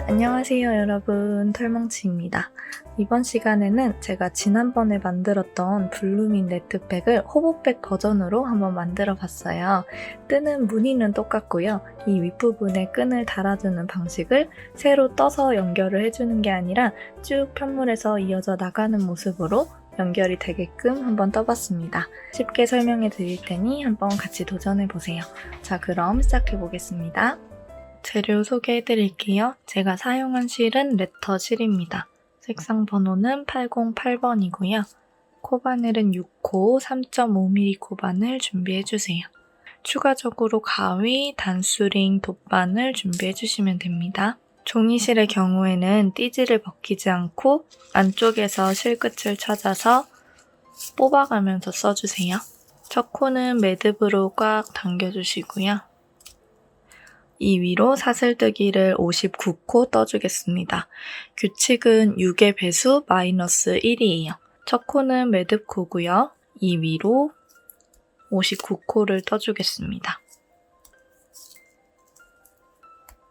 안녕하세요 여러분, 털뭉치입니다. 이번 시간에는 제가 지난번에 만들었던 블루민 네트백을 호보백 버전으로 한번 만들어 봤어요. 뜨는 무늬는 똑같고요. 이 윗부분에 끈을 달아주는 방식을 새로 떠서 연결을 해주는 게 아니라 쭉 편물에서 이어져 나가는 모습으로 연결이 되게끔 한번 떠봤습니다. 쉽게 설명해 드릴 테니 한번 같이 도전해 보세요. 자, 그럼 시작해 보겠습니다. 재료 소개해 드릴게요. 제가 사용한 실은 레터 실입니다. 색상 번호는 808번이고요. 코바늘은 6호 3.5mm 코바늘 준비해 주세요. 추가적으로 가위, 단수링, 돗바늘 준비해 주시면 됩니다. 종이실의 경우에는 띠지를 벗기지 않고 안쪽에서 실끝을 찾아서 뽑아가면서 써주세요. 첫 코는 매듭으로 꽉 당겨주시고요. 이 위로 사슬뜨기를 59코 떠주겠습니다. 규칙은 6의 배수 마이너스 1이에요. 첫 코는 매듭코고요. 이 위로 59코를 떠주겠습니다.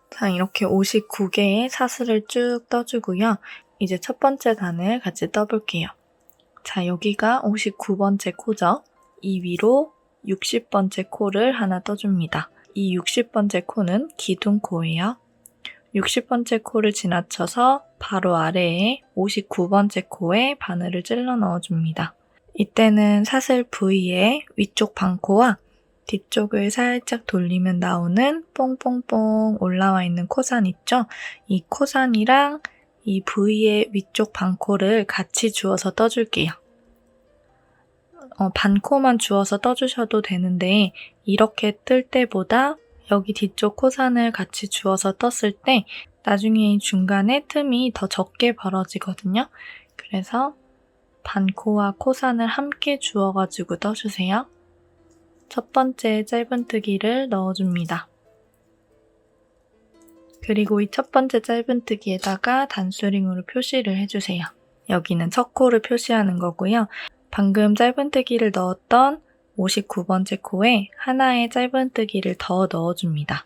자, 이렇게 59개의 사슬을 쭉 떠주고요. 이제 첫 번째 단을 같이 떠볼게요. 자, 여기가 59번째 코죠. 이 위로 60번째 코를 하나 떠줍니다. 이 60번째 코는 기둥코예요. 60번째 코를 지나쳐서 바로 아래에 59번째 코에 바늘을 찔러 넣어줍니다. 이때는 사슬 V의 위쪽 반코와 뒤쪽을 살짝 돌리면 나오는 뽕뽕뽕 올라와 있는 코산 있죠? 이 코산이랑 이 V의 위쪽 반코를 같이 주워서 떠줄게요. 반코만 주워서 떠주셔도 되는데 이렇게 뜰 때보다 여기 뒤쪽 코산을 같이 주워서 떴을 때 나중에 이 중간에 틈이 더 적게 벌어지거든요. 그래서 반코와 코산을 함께 주워가지고 떠주세요. 첫 번째 짧은뜨기를 넣어줍니다. 그리고 이 첫 번째 짧은뜨기에다가 단수링으로 표시를 해주세요. 여기는 첫 코를 표시하는 거고요. 방금 짧은뜨기를 넣었던 59번째 코에 하나의 짧은뜨기를 더 넣어줍니다.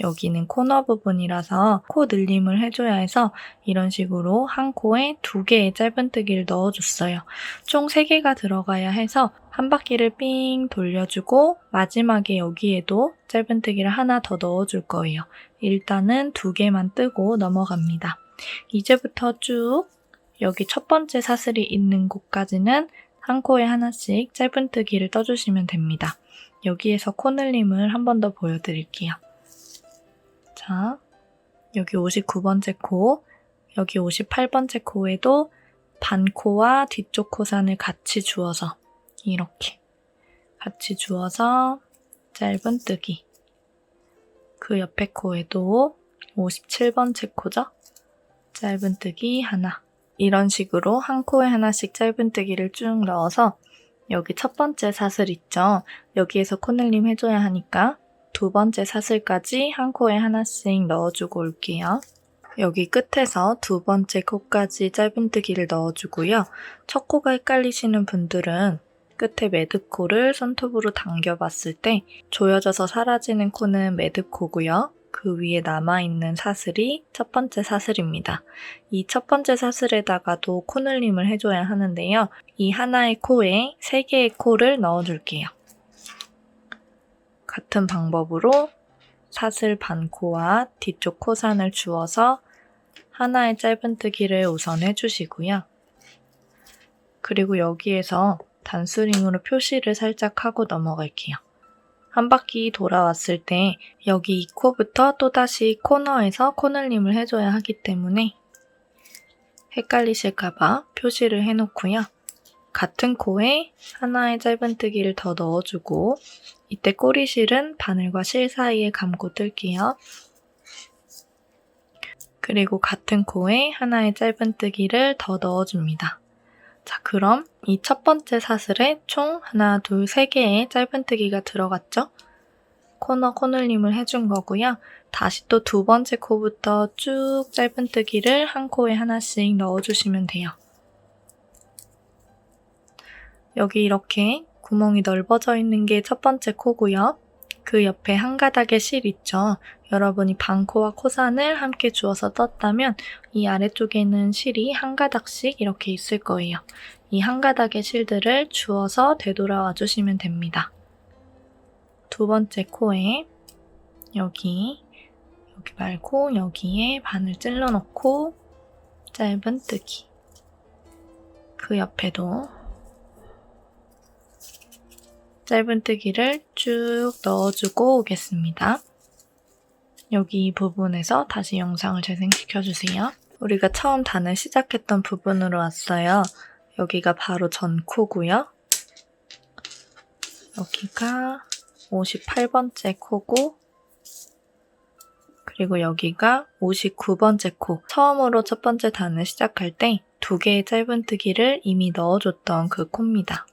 여기는 코너 부분이라서 코 늘림을 해줘야 해서 이런 식으로 한 코에 2개의 짧은뜨기를 넣어줬어요. 총 3개가 들어가야 해서 한 바퀴를 삥 돌려주고 마지막에 여기에도 짧은뜨기를 하나 더 넣어줄 거예요. 일단은 2개만 뜨고 넘어갑니다. 이제부터 쭉 여기 첫 번째 사슬이 있는 곳까지는 한 코에 하나씩 짧은뜨기를 떠주시면 됩니다. 여기에서 코늘림을 한 번 더 보여드릴게요. 자, 여기 59번째 코, 여기 58번째 코에도 반코와 뒤쪽 코산을 같이 주워서 이렇게 같이 주워서 짧은뜨기. 그 옆에 코에도 57번째 코죠? 짧은뜨기 하나. 이런 식으로 한 코에 하나씩 짧은뜨기를 쭉 넣어서 여기 첫 번째 사슬 있죠? 여기에서 코늘림 해줘야 하니까 두 번째 사슬까지 한 코에 하나씩 넣어주고 올게요. 여기 끝에서 두 번째 코까지 짧은뜨기를 넣어주고요. 첫 코가 헷갈리시는 분들은 끝에 매듭코를 손톱으로 당겨봤을 때 조여져서 사라지는 코는 매듭코고요. 그 위에 남아있는 사슬이 첫 번째 사슬입니다. 이 첫 번째 사슬에다가도 코늘림을 해줘야 하는데요. 이 하나의 코에 3개의 코를 넣어줄게요. 같은 방법으로 사슬 반코와 뒤쪽 코산을 주워서 하나의 짧은뜨기를 우선 해주시고요. 그리고 여기에서 단수링으로 표시를 살짝 하고 넘어갈게요. 한 바퀴 돌아왔을 때 여기 이 코부터 또다시 코너에서 코늘림을 해줘야 하기 때문에 헷갈리실까봐 표시를 해놓고요. 같은 코에 하나의 짧은뜨기를 더 넣어주고 이때 꼬리실은 바늘과 실 사이에 감고 뜰게요. 그리고 같은 코에 하나의 짧은뜨기를 더 넣어줍니다. 자, 그럼 이 첫 번째 사슬에 총 하나, 둘, 3개의 짧은뜨기가 들어갔죠? 코너 코늘림을 해준 거고요. 다시 또 두 번째 코부터 쭉 짧은뜨기를 한 코에 하나씩 넣어주시면 돼요. 여기 이렇게 구멍이 넓어져 있는 게 첫 번째 코고요. 그 옆에 한 가닥의 실 있죠? 여러분이 반코와 코산을 함께 주워서 떴다면 이 아래쪽에는 실이 한 가닥씩 이렇게 있을 거예요. 이 한 가닥의 실들을 주워서 되돌아와 주시면 됩니다. 두 번째 코에 여기 말고 여기에 바늘 찔러 놓고 짧은뜨기. 그 옆에도 짧은뜨기를 쭉 넣어주고 오겠습니다. 여기 이 부분에서 다시 영상을 재생시켜주세요. 우리가 처음 단을 시작했던 부분으로 왔어요. 여기가 바로 전코고요. 여기가 58번째 코고 그리고 여기가 59번째 코. 처음으로 첫 번째 단을 시작할 때 2개의 짧은뜨기를 이미 넣어줬던 그 코입니다.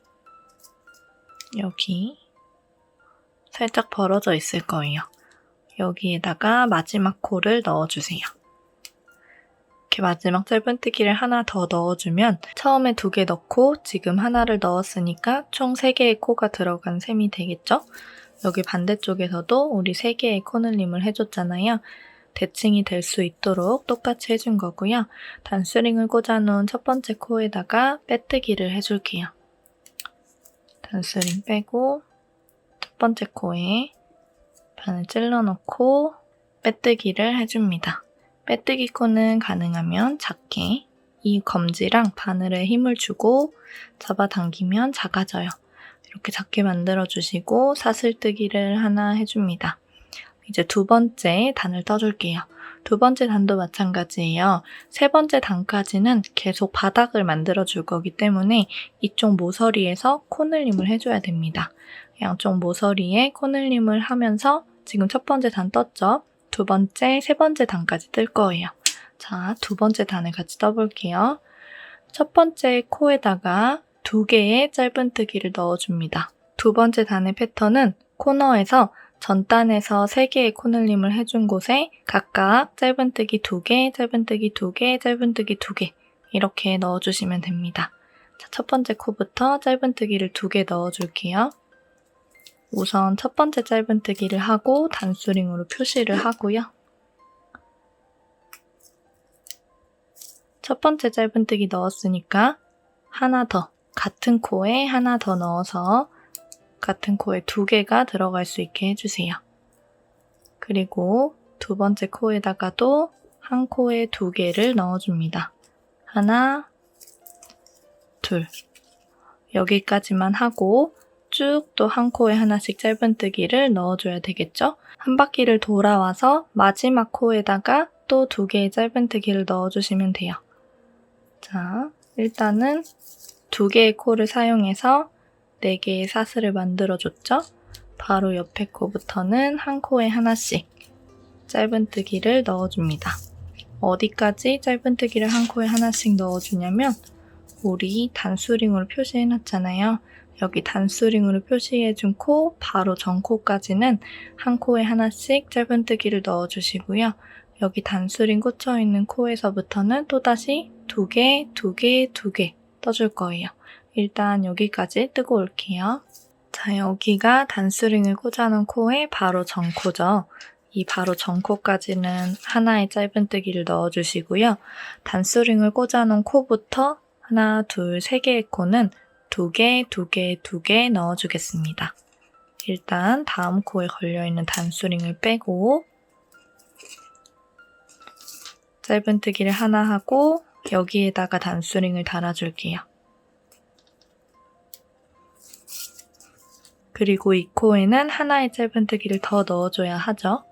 여기 살짝 벌어져 있을 거예요. 여기에다가 마지막 코를 넣어주세요. 이렇게 마지막 짧은뜨기를 하나 더 넣어주면 처음에 2개 넣고 지금 하나를 넣었으니까 총 3개의 코가 들어간 셈이 되겠죠? 여기 반대쪽에서도 우리 3개의 코늘림을 해줬잖아요. 대칭이 될 수 있도록 똑같이 해준 거고요. 단수링을 꽂아놓은 첫 번째 코에다가 빼뜨기를 해줄게요. 단수링 빼고 첫 번째 코에 바늘 찔러 넣고 빼뜨기를 해줍니다. 빼뜨기 코는 가능하면 작게 이 검지랑 바늘에 힘을 주고 잡아당기면 작아져요. 이렇게 작게 만들어주시고 사슬뜨기를 하나 해줍니다. 이제 두 번째 단을 떠줄게요. 두 번째 단도 마찬가지예요. 세 번째 단까지는 계속 바닥을 만들어줄 거기 때문에 이쪽 모서리에서 코늘림을 해줘야 됩니다. 양쪽 모서리에 코늘림을 하면서 지금 첫 번째 단 떴죠? 두 번째, 세 번째 단까지 뜰 거예요. 자, 두 번째 단을 같이 떠볼게요. 첫 번째 코에다가 2개의 짧은뜨기를 넣어줍니다. 두 번째 단의 패턴은 코너에서 전 단에서 3개의 코늘림을 해준 곳에 각각 짧은뜨기 2개, 짧은뜨기 2개, 짧은뜨기 2개 이렇게 넣어주시면 됩니다. 자, 첫 번째 코부터 짧은뜨기를 2개 넣어줄게요. 우선 첫 번째 짧은뜨기를 하고 단수링으로 표시를 하고요. 첫 번째 짧은뜨기 넣었으니까 하나 더, 같은 코에 하나 더 넣어서 같은 코에 2개가 들어갈 수 있게 해주세요. 그리고 두 번째 코에다가도 한 코에 2개를 넣어줍니다. 하나, 둘. 여기까지만 하고 쭉 또 한 코에 하나씩 짧은뜨기를 넣어줘야 되겠죠? 한 바퀴를 돌아와서 마지막 코에다가 또 2개의 짧은뜨기를 넣어주시면 돼요. 자, 일단은 2개의 코를 사용해서 4개의 사슬을 만들어줬죠? 바로 옆에 코부터는 한 코에 하나씩 짧은뜨기를 넣어줍니다. 어디까지 짧은뜨기를 한 코에 하나씩 넣어주냐면 우리 단수링으로 표시해놨잖아요. 여기 단수링으로 표시해준 코 바로 전 코까지는 한 코에 하나씩 짧은뜨기를 넣어주시고요. 여기 단수링 꽂혀있는 코에서부터는 또다시 2개, 2개, 2개 떠줄 거예요. 일단 여기까지 뜨고 올게요. 자, 여기가 단수링을 꽂아놓은 코의 바로 전코죠. 이 바로 전코까지는 하나의 짧은뜨기를 넣어주시고요. 단수링을 꽂아놓은 코부터 하나, 둘, 3개의 코는 2개, 2개, 2개 넣어주겠습니다. 일단 다음 코에 걸려있는 단수링을 빼고 짧은뜨기를 하나 하고 여기에다가 단수링을 달아줄게요. 그리고 이 코에는 하나의 짧은뜨기를 더 넣어줘야 하죠.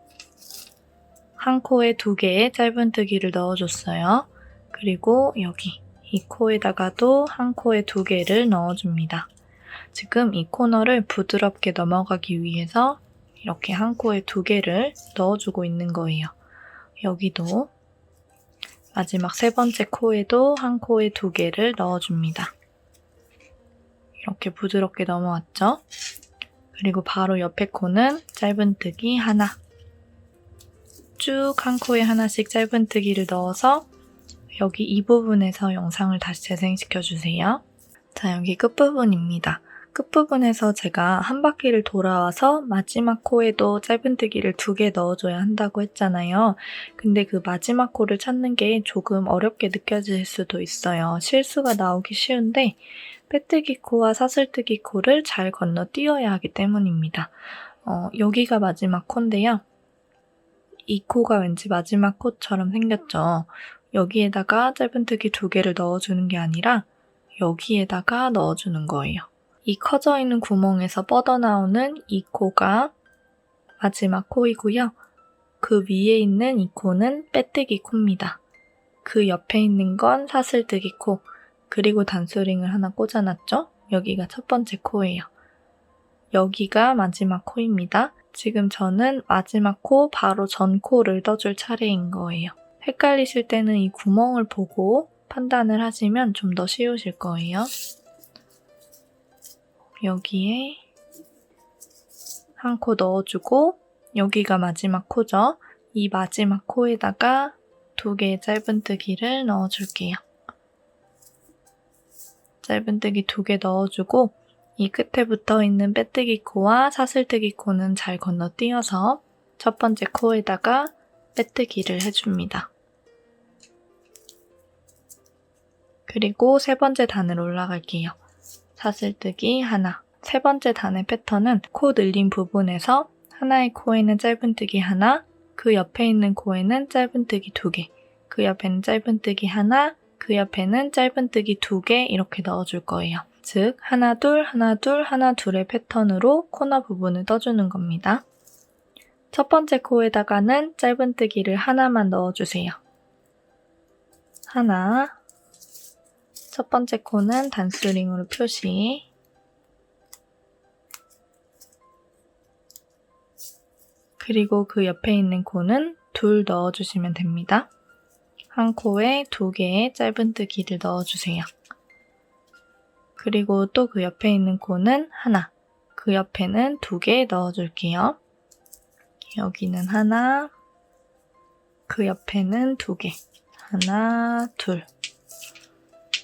한 코에 2개의 짧은뜨기를 넣어줬어요. 그리고 여기 이 코에다가도 한 코에 2개를 넣어줍니다. 지금 이 코너를 부드럽게 넘어가기 위해서 이렇게 한 코에 2개를 넣어주고 있는 거예요. 여기도 마지막 세 번째 코에도 한 코에 2개를 넣어줍니다. 이렇게 부드럽게 넘어왔죠? 그리고 바로 옆에 코는 짧은뜨기 하나. 쭉 한 코에 하나씩 짧은뜨기를 넣어서 여기 이 부분에서 영상을 다시 재생시켜주세요. 자, 여기 끝부분입니다. 끝부분에서 제가 한 바퀴를 돌아와서 마지막 코에도 짧은뜨기를 2개 넣어줘야 한다고 했잖아요. 근데 그 마지막 코를 찾는 게 조금 어렵게 느껴질 수도 있어요. 실수가 나오기 쉬운데 빼뜨기 코와 사슬뜨기 코를 잘 건너뛰어야 하기 때문입니다. 여기가 마지막 코인데요. 이 코가 왠지 마지막 코처럼 생겼죠. 여기에다가 짧은뜨기 2개를 넣어주는 게 아니라 여기에다가 넣어주는 거예요. 이 커져 있는 구멍에서 뻗어나오는 이 코가 마지막 코이고요. 그 위에 있는 이 코는 빼뜨기 코입니다. 그 옆에 있는 건 사슬뜨기 코, 그리고 단수링을 하나 꽂아놨죠? 여기가 첫 번째 코예요. 여기가 마지막 코입니다. 지금 저는 마지막 코 바로 전 코를 떠줄 차례인 거예요. 헷갈리실 때는 이 구멍을 보고 판단을 하시면 좀 더 쉬우실 거예요. 여기에 한 코 넣어주고 여기가 마지막 코죠. 이 마지막 코에다가 2개의 짧은뜨기를 넣어줄게요. 짧은뜨기 2개 넣어주고 이 끝에 붙어있는 빼뜨기 코와 사슬뜨기 코는 잘 건너뛰어서 첫 번째 코에다가 빼뜨기를 해줍니다. 그리고 세 번째 단으로 올라갈게요. 사슬뜨기 하나. 세 번째 단의 패턴은 코 늘린 부분에서 하나의 코에는 짧은뜨기 하나, 그 옆에 있는 코에는 짧은뜨기 2개, 그 옆에는 짧은뜨기 하나, 그 옆에는 짧은뜨기 2개 이렇게 넣어줄 거예요. 즉 하나 둘 하나 둘 하나 둘의 패턴으로 코너 부분을 떠주는 겁니다. 첫 번째 코에다가는 짧은뜨기를 하나만 넣어주세요. 하나. 첫 번째 코는 단수링으로 표시. 그리고 그 옆에 있는 코는 2 넣어주시면 됩니다. 한 코에 2개의 짧은뜨기를 넣어주세요. 그리고 또 그 옆에 있는 코는 하나, 그 옆에는 2개 넣어줄게요. 여기는 하나, 그 옆에는 2개, 하나, 둘.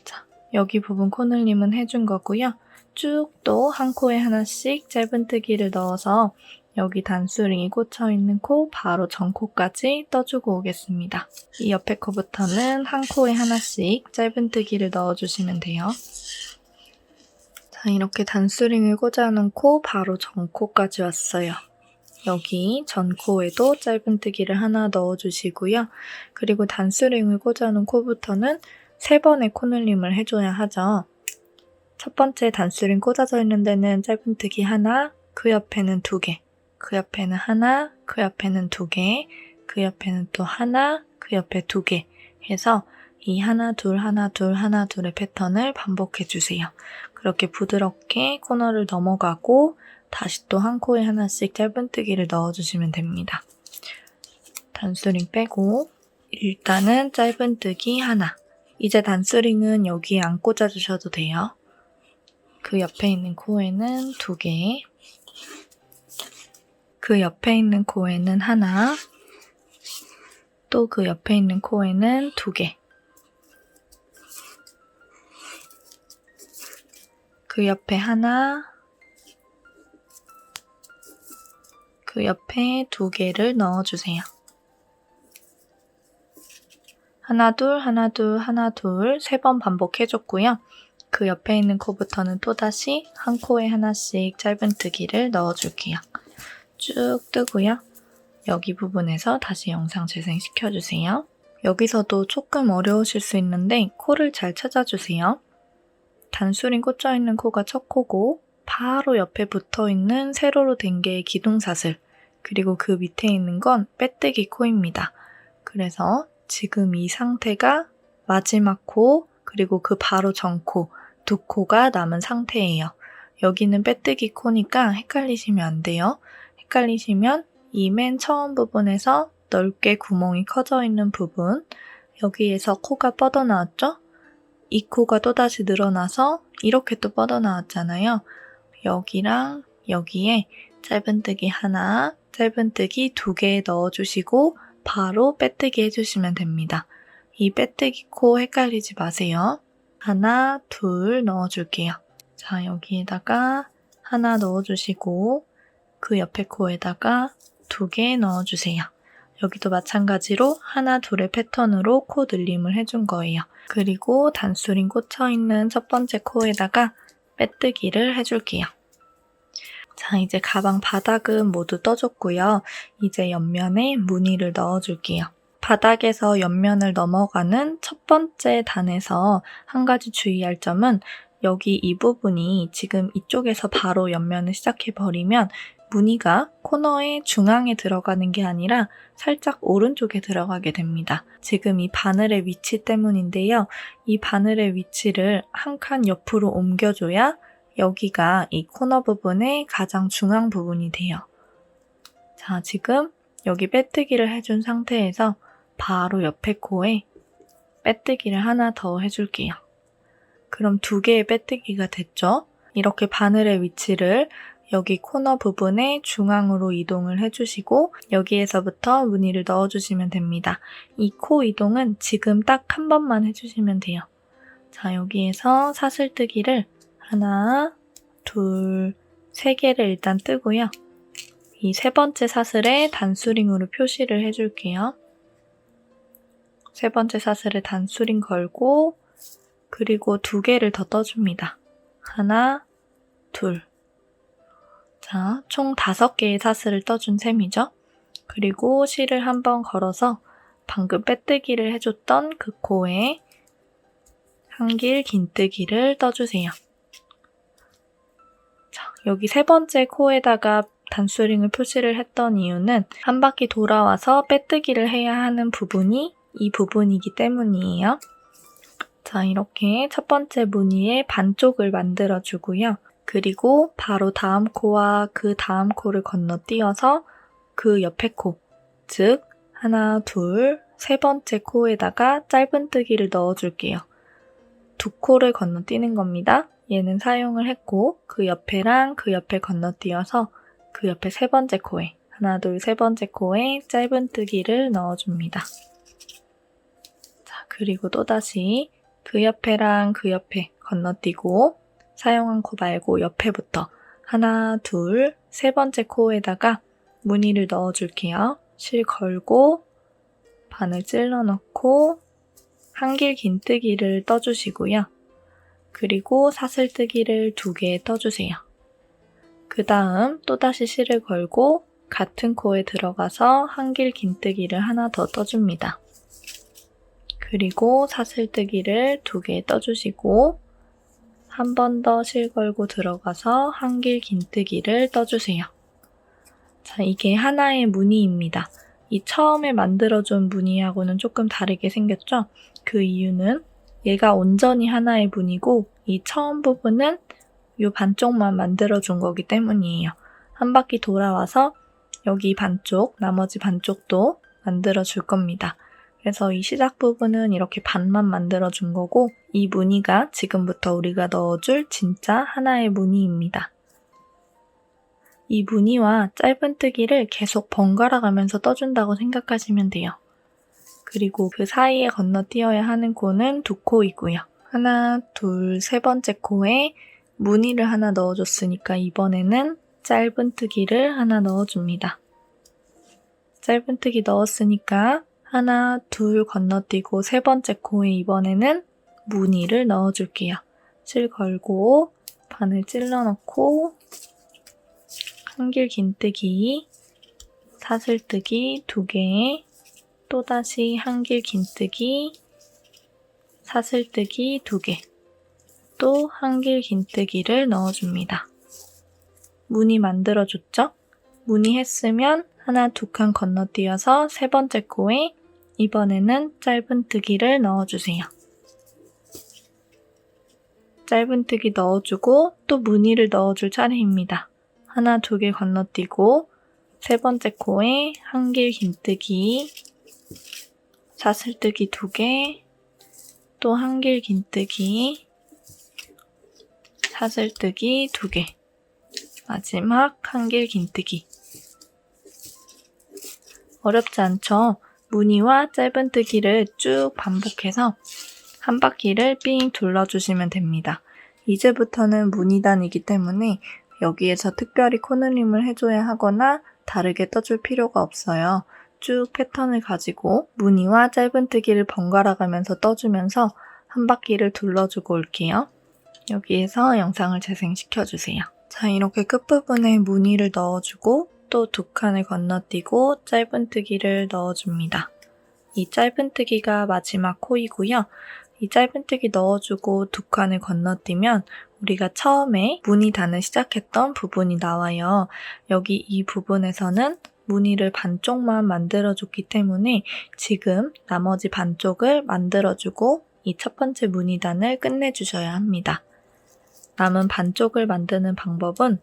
자, 여기 부분 코늘림은 해준 거고요. 쭉 또 한 코에 하나씩 짧은뜨기를 넣어서 여기 단수링이 꽂혀있는 코 바로 전 코까지 떠주고 오겠습니다. 이 옆에 코부터는 한 코에 하나씩 짧은뜨기를 넣어주시면 돼요. 자, 이렇게 단수링을 꽂아놓고 바로 전 코까지 왔어요. 여기 전 코에도 짧은뜨기를 하나 넣어주시고요. 그리고 단수링을 꽂아놓은 코부터는 3번의 코늘림을 해줘야 하죠. 첫 번째 단수링 꽂아져 있는 데는 짧은뜨기 하나, 그 옆에는 2개, 그 옆에는 하나, 그 옆에는 2개, 그 옆에는 또 하나, 그 옆에 2개 해서 이 하나 둘 하나 둘 하나 둘의 패턴을 반복해주세요. 그렇게 부드럽게 코너를 넘어가고 다시 또 한 코에 하나씩 짧은뜨기를 넣어주시면 됩니다. 단수링 빼고 일단은 짧은뜨기 하나. 이제 단수링은 여기에 안 꽂아주셔도 돼요. 그 옆에 있는 코에는 2개, 그 옆에 있는 코에는 하나, 또 그 옆에 있는 코에는 2개, 그 옆에 하나, 그 옆에 2개를 넣어주세요. 하나 둘 하나 둘 하나 둘 3번 반복해줬고요. 그 옆에 있는 코부터는 또다시 한 코에 하나씩 짧은뜨기를 넣어줄게요. 쭉 뜨고요. 여기 부분에서 다시 영상 재생시켜주세요. 여기서도 조금 어려우실 수 있는데 코를 잘 찾아주세요. 단수링 꽂혀있는 코가 첫 코고 바로 옆에 붙어있는 세로로 된 게 기둥사슬, 그리고 그 밑에 있는 건 빼뜨기 코입니다. 그래서 지금 이 상태가 마지막 코, 그리고 그 바로 전 코, 2코가 남은 상태예요. 여기는 빼뜨기 코니까 헷갈리시면 안 돼요. 헷갈리시면 이 맨 처음 부분에서 넓게 구멍이 커져 있는 부분, 여기에서 코가 뻗어나왔죠? 이 코가 또다시 늘어나서 이렇게 또 뻗어나왔잖아요. 여기랑 여기에 짧은뜨기 하나, 짧은뜨기 2개 넣어주시고 바로 빼뜨기 해주시면 됩니다. 이 빼뜨기 코 헷갈리지 마세요. 하나, 둘 넣어줄게요. 자, 여기에다가 하나 넣어주시고 그 옆에 코에다가 2개 넣어주세요. 여기도 마찬가지로 하나, 둘의 패턴으로 코 늘림을 해준 거예요. 그리고 단수링 꽂혀있는 첫 번째 코에다가 빼뜨기를 해줄게요. 자, 이제 가방 바닥은 모두 떠줬고요. 이제 옆면에 무늬를 넣어줄게요. 바닥에서 옆면을 넘어가는 첫 번째 단에서 한 가지 주의할 점은 여기 이 부분이 지금 이쪽에서 바로 옆면을 시작해버리면 무늬가 코너의 중앙에 들어가는 게 아니라 살짝 오른쪽에 들어가게 됩니다. 지금 이 바늘의 위치 때문인데요. 이 바늘의 위치를 한 칸 옆으로 옮겨줘야 여기가 이 코너 부분의 가장 중앙 부분이 돼요. 자, 지금 여기 빼뜨기를 해준 상태에서 바로 옆에 코에 빼뜨기를 하나 더 해줄게요. 그럼 2개의 빼뜨기가 됐죠? 이렇게 바늘의 위치를 여기 코너 부분의 중앙으로 이동을 해주시고 여기에서부터 무늬를 넣어주시면 됩니다. 이 코 이동은 지금 딱 한 번만 해주시면 돼요. 자, 여기에서 사슬뜨기를 하나, 둘, 3개를 일단 뜨고요. 이 세 번째 사슬에 단수링으로 표시를 해줄게요. 세 번째 사슬에 단수링 걸고 그리고 2개를 더 떠줍니다. 하나, 둘. 자, 총 5개의 사슬을 떠준 셈이죠. 그리고 실을 한번 걸어서 방금 빼뜨기를 해줬던 그 코에 한길 긴뜨기를 떠주세요. 자, 여기 세 번째 코에다가 단수링을 표시를 했던 이유는 한 바퀴 돌아와서 빼뜨기를 해야 하는 부분이 이 부분이기 때문이에요. 자, 이렇게 첫 번째 무늬의 반쪽을 만들어주고요. 그리고 바로 다음 코와 그 다음 코를 건너뛰어서 그 옆에 코, 즉 하나, 둘, 세 번째 코에다가 짧은뜨기를 넣어줄게요. 2코를 건너뛰는 겁니다. 얘는 사용을 했고 그 옆에랑 그 옆에 건너뛰어서 그 옆에 세 번째 코에 하나, 둘, 세 번째 코에 짧은뜨기를 넣어줍니다. 자, 그리고 또다시 그 옆에랑 그 옆에 건너뛰고 사용한 코 말고 옆에부터 하나, 둘, 세 번째 코에다가 무늬를 넣어줄게요. 실 걸고 바늘 찔러 넣고 한길 긴뜨기를 떠주시고요. 그리고 사슬뜨기를 2개 떠주세요. 그 다음 또다시 실을 걸고 같은 코에 들어가서 한길 긴뜨기를 하나 더 떠줍니다. 그리고 사슬뜨기를 2개 떠주시고 한 번 더 실 걸고 들어가서 한길 긴뜨기를 떠주세요. 자, 이게 하나의 무늬입니다. 이 처음에 만들어준 무늬하고는 조금 다르게 생겼죠? 그 이유는 얘가 온전히 하나의 무늬고 이 처음 부분은 이 반쪽만 만들어준 거기 때문이에요. 한 바퀴 돌아와서 여기 반쪽, 나머지 반쪽도 만들어줄 겁니다. 그래서 이 시작 부분은 이렇게 반만 만들어준 거고 이 무늬가 지금부터 우리가 넣어줄 진짜 하나의 무늬입니다. 이 무늬와 짧은뜨기를 계속 번갈아 가면서 떠준다고 생각하시면 돼요. 그리고 그 사이에 건너뛰어야 하는 코는 2코이고요. 하나, 둘, 세 번째 코에 무늬를 하나 넣어줬으니까 이번에는 짧은뜨기를 하나 넣어줍니다. 짧은뜨기 넣었으니까 하나, 둘 건너뛰고 세 번째 코에 이번에는 무늬를 넣어줄게요. 실 걸고 바늘 찔러 넣고 한길 긴뜨기, 사슬뜨기 2개, 또다시 한길 긴뜨기, 사슬뜨기 2개, 또 한길 긴뜨기를 넣어줍니다. 무늬 만들어줬죠? 무늬 했으면 하나, 2칸 건너뛰어서 세 번째 코에 이번에는 짧은뜨기를 넣어주세요. 짧은뜨기 넣어주고 또 무늬를 넣어줄 차례입니다. 하나, 2개 건너뛰고 세 번째 코에 한길 긴뜨기, 사슬뜨기 2개, 또 한길 긴뜨기, 사슬뜨기 2개, 마지막 한길 긴뜨기. 어렵지 않죠? 무늬와 짧은뜨기를 쭉 반복해서 한 바퀴를 삥 둘러주시면 됩니다. 이제부터는 무늬단이기 때문에 여기에서 특별히 코너링을 해줘야 하거나 다르게 떠줄 필요가 없어요. 쭉 패턴을 가지고 무늬와 짧은뜨기를 번갈아 가면서 떠주면서 한 바퀴를 둘러주고 올게요. 여기에서 영상을 재생시켜주세요. 자, 이렇게 끝부분에 무늬를 넣어주고 또 두 칸을 건너뛰고 짧은뜨기를 넣어줍니다. 이 짧은뜨기가 마지막 코이고요. 이 짧은뜨기 넣어주고 두 칸을 건너뛰면 우리가 처음에 무늬단을 시작했던 부분이 나와요. 여기 이 부분에서는 무늬를 반쪽만 만들어줬기 때문에 지금 나머지 반쪽을 만들어주고 이 첫 번째 무늬단을 끝내주셔야 합니다. 남은 반쪽을 만드는 방법은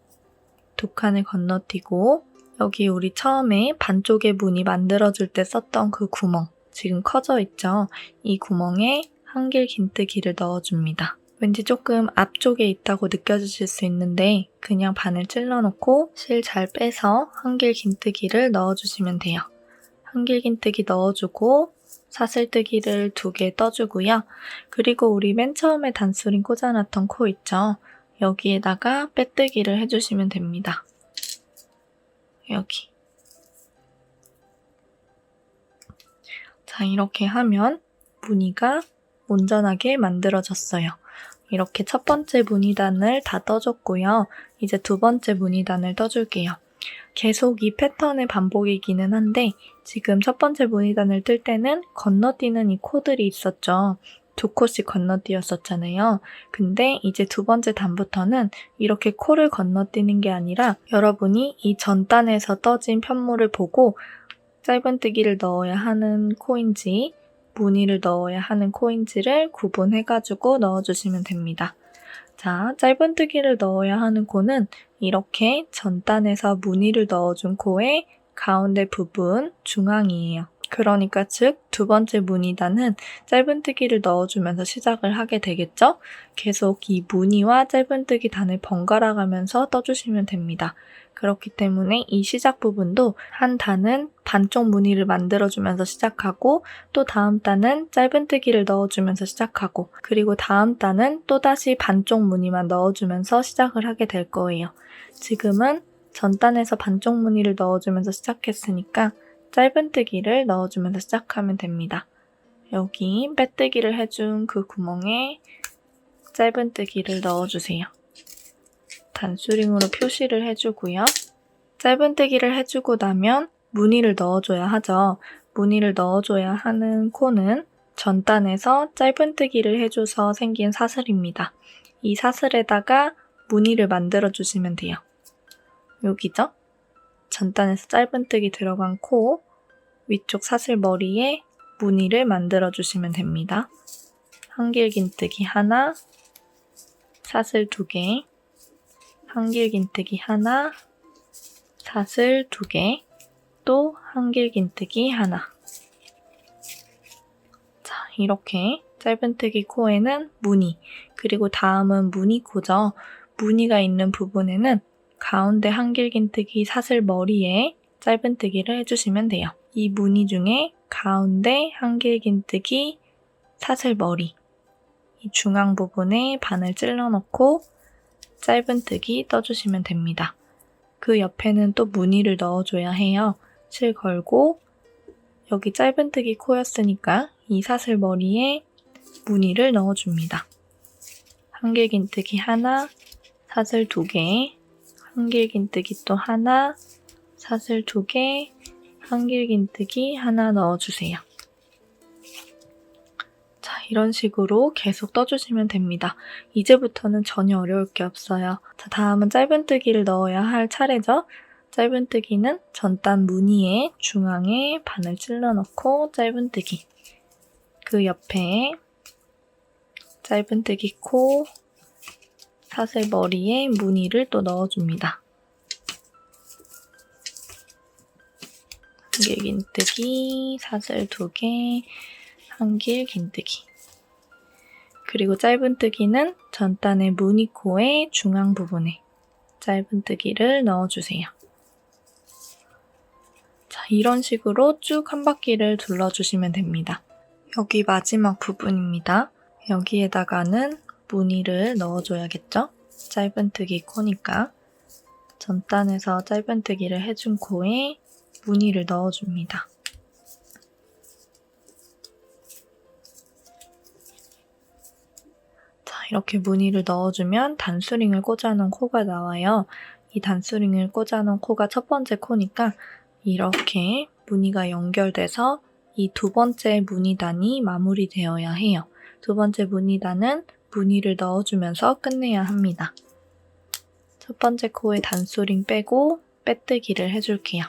두 칸을 건너뛰고 여기 우리 처음에 반쪽의 무늬 만들어줄 때 썼던 그 구멍, 지금 커져 있죠? 이 구멍에 한길 긴뜨기를 넣어줍니다. 왠지 조금 앞쪽에 있다고 느껴지실 수 있는데 그냥 바늘 찔러놓고 실 잘 빼서 한길 긴뜨기를 넣어주시면 돼요. 한길 긴뜨기 넣어주고 사슬뜨기를 2개 떠주고요. 그리고 우리 맨 처음에 단수링 꽂아놨던 코 있죠? 여기에다가 빼뜨기를 해주시면 됩니다. 여기. 자, 이렇게 하면 무늬가 온전하게 만들어졌어요. 이렇게 첫 번째 무늬단을 다 떠줬고요. 이제 두 번째 무늬단을 떠줄게요. 계속 이 패턴의 반복이기는 한데 지금 첫 번째 무늬단을 뜰 때는 건너뛰는 이 코들이 있었죠. 2코씩 건너뛰었었잖아요. 근데 이제 두 번째 단부터는 이렇게 코를 건너뛰는 게 아니라 여러분이 이 전단에서 떠진 편물을 보고 짧은뜨기를 넣어야 하는 코인지 무늬를 넣어야 하는 코인지를 구분해가지고 넣어주시면 됩니다. 자, 짧은뜨기를 넣어야 하는 코는 이렇게 전단에서 무늬를 넣어준 코의 가운데 부분 중앙이에요. 그러니까 즉 두 번째 무늬단은 짧은뜨기를 넣어주면서 시작을 하게 되겠죠? 계속 이 무늬와 짧은뜨기 단을 번갈아 가면서 떠주시면 됩니다. 그렇기 때문에 이 시작 부분도 한 단은 반쪽 무늬를 만들어주면서 시작하고 또 다음 단은 짧은뜨기를 넣어주면서 시작하고 그리고 다음 단은 또다시 반쪽 무늬만 넣어주면서 시작을 하게 될 거예요. 지금은 전단에서 반쪽 무늬를 넣어주면서 시작했으니까 짧은뜨기를 넣어주면서 시작하면 됩니다. 여기 빼뜨기를 해준 그 구멍에 짧은뜨기를 넣어주세요. 단수링으로 표시를 해주고요. 짧은뜨기를 해주고 나면 무늬를 넣어줘야 하죠. 무늬를 넣어줘야 하는 코는 전단에서 짧은뜨기를 해줘서 생긴 사슬입니다. 이 사슬에다가 무늬를 만들어주시면 돼요. 여기죠? 전단에서 짧은뜨기 들어간 코 위쪽 사슬 머리에 무늬를 만들어주시면 됩니다. 한길 긴뜨기 하나, 사슬 2개, 한길 긴뜨기 하나, 사슬 2개, 또 한길 긴뜨기 하나. 자, 이렇게 짧은뜨기 코에는 무늬, 그리고 다음은 무늬코죠. 무늬가 있는 부분에는 가운데 한길 긴뜨기 사슬 머리에 짧은뜨기를 해주시면 돼요. 이 무늬 중에 가운데 한길 긴뜨기 사슬 머리, 이 중앙 부분에 바늘 찔러 넣고 짧은뜨기 떠주시면 됩니다. 그 옆에는 또 무늬를 넣어줘야 해요. 실 걸고 여기 짧은뜨기 코였으니까 이 사슬 머리에 무늬를 넣어줍니다. 한길 긴뜨기 하나, 사슬 2개, 한길 긴뜨기 또 하나, 사슬 2개, 한길 긴뜨기 하나 넣어주세요. 자, 이런 식으로 계속 떠주시면 됩니다. 이제부터는 전혀 어려울 게 없어요. 자, 다음은 짧은뜨기를 넣어야 할 차례죠. 짧은뜨기는 전단 무늬의 중앙에 바늘 찔러 넣고 짧은뜨기. 그 옆에 짧은뜨기 코, 사슬 머리에 무늬를 또 넣어줍니다. 한길 긴뜨기, 사슬 2개, 한길 긴뜨기. 그리고 짧은뜨기는 전단의 무늬코의 중앙 부분에 짧은뜨기를 넣어주세요. 자, 이런 식으로 쭉 한 바퀴를 둘러주시면 됩니다. 여기 마지막 부분입니다. 여기에다가는 무늬를 넣어줘야겠죠? 짧은뜨기 코니까. 전단에서 짧은뜨기를 해준 코에 무늬를 넣어줍니다. 자, 이렇게 무늬를 넣어주면 단수링을 꽂아놓은 코가 나와요. 이 단수링을 꽂아놓은 코가 첫 번째 코니까 이렇게 무늬가 연결돼서 이 두 번째 무늬단이 마무리되어야 해요. 두 번째 무늬단은 무늬를 넣어주면서 끝내야 합니다. 첫 번째 코에 단수링 빼고 빼뜨기를 해줄게요.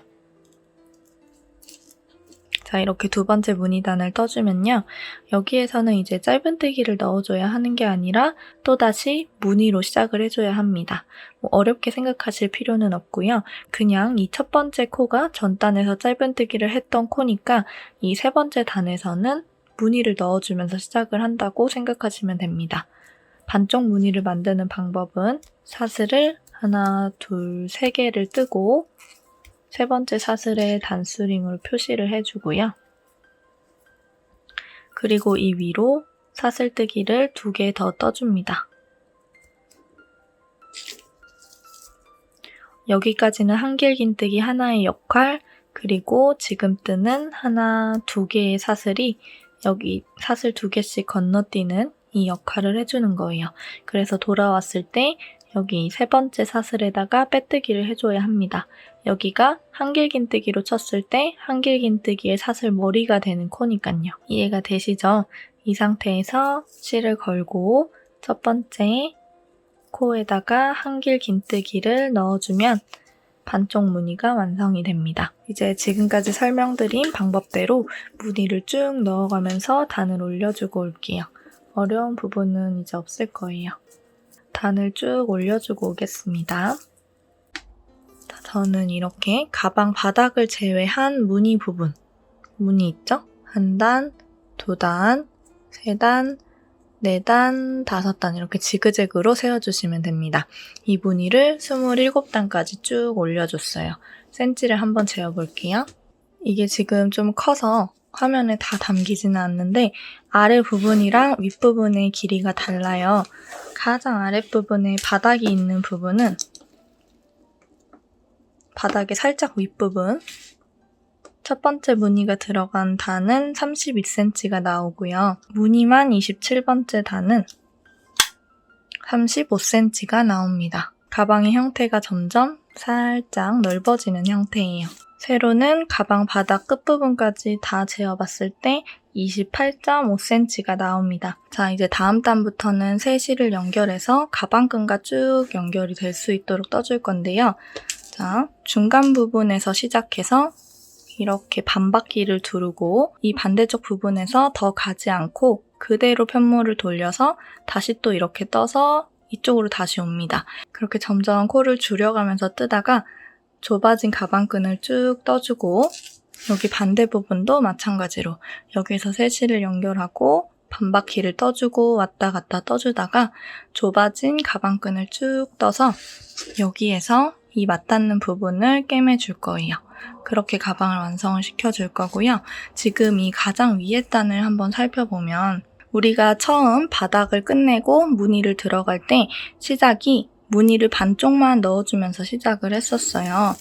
자, 이렇게 두 번째 무늬단을 떠주면요. 여기에서는 이제 짧은뜨기를 넣어줘야 하는 게 아니라 또다시 무늬로 시작을 해줘야 합니다. 어렵게 생각하실 필요는 없고요. 그냥 이 첫 번째 코가 전단에서 짧은뜨기를 했던 코니까 이 세 번째 단에서는 무늬를 넣어주면서 시작을 한다고 생각하시면 됩니다. 반쪽 무늬를 만드는 방법은 사슬을 하나, 둘, 세 개를 뜨고 세 번째 사슬에 단수링으로 표시를 해주고요. 그리고 이 위로 사슬뜨기를 2개 더 떠줍니다. 여기까지는 한길긴뜨기 하나의 역할, 그리고 지금 뜨는 하나, 2개의 사슬이 여기 사슬 2개씩 건너뛰는 이 역할을 해주는 거예요. 그래서 돌아왔을 때 여기 세 번째 사슬에다가 빼뜨기를 해줘야 합니다. 여기가 한길긴뜨기로 쳤을 때 한길긴뜨기의 사슬 머리가 되는 코니까요. 이해가 되시죠? 이 상태에서 실을 걸고 첫 번째 코에다가 한길긴뜨기를 넣어주면 반쪽 무늬가 완성이 됩니다. 이제 지금까지 설명드린 방법대로 무늬를 쭉 넣어가면서 단을 올려주고 올게요. 어려운 부분은 이제 없을 거예요. 단을 쭉 올려주고 오겠습니다. 자, 저는 이렇게 가방 바닥을 제외한 무늬 부분, 무늬 있죠? 1단, 2단, 3단, 4단, 5단 이렇게 지그재그로 세워주시면 됩니다. 이 무늬를 27단까지 쭉 올려줬어요. 센치를 한번 재어볼게요. 이게 지금 좀 커서 화면에 다 담기지는 않는데 아래 부분이랑 윗부분의 길이가 달라요. 가장 아랫부분에 바닥이 있는 부분은 바닥의 살짝 윗부분, 첫 번째 무늬가 들어간 단은 32cm가 나오고요. 무늬만 27번째 단은 35cm가 나옵니다. 가방의 형태가 점점 살짝 넓어지는 형태예요. 세로는 가방 바닥 끝부분까지 다 재어봤을 때 28.5cm가 나옵니다. 자, 이제 다음 단부터는 세 실을 연결해서 가방끈과 쭉 연결이 될 수 있도록 떠줄 건데요. 자, 중간 부분에서 시작해서 이렇게 반바퀴를 두르고 이 반대쪽 부분에서 더 가지 않고 그대로 편물을 돌려서 다시 또 이렇게 떠서 이쪽으로 다시 옵니다. 그렇게 점점 코를 줄여가면서 뜨다가 좁아진 가방끈을 쭉 떠주고 여기 반대 부분도 마찬가지로 여기서 세 실을 연결하고 반바퀴를 떠주고 왔다 갔다 떠주다가 좁아진 가방끈을 쭉 떠서 여기에서 이 맞닿는 부분을 꿰매줄 거예요. 그렇게 가방을 완성을 시켜줄 거고요. 지금 이 가장 위에 단을 한번 살펴보면 우리가 처음 바닥을 끝내고 무늬를 들어갈 때 시작이 무늬를 반쪽만 넣어주면서 시작을 했었어요.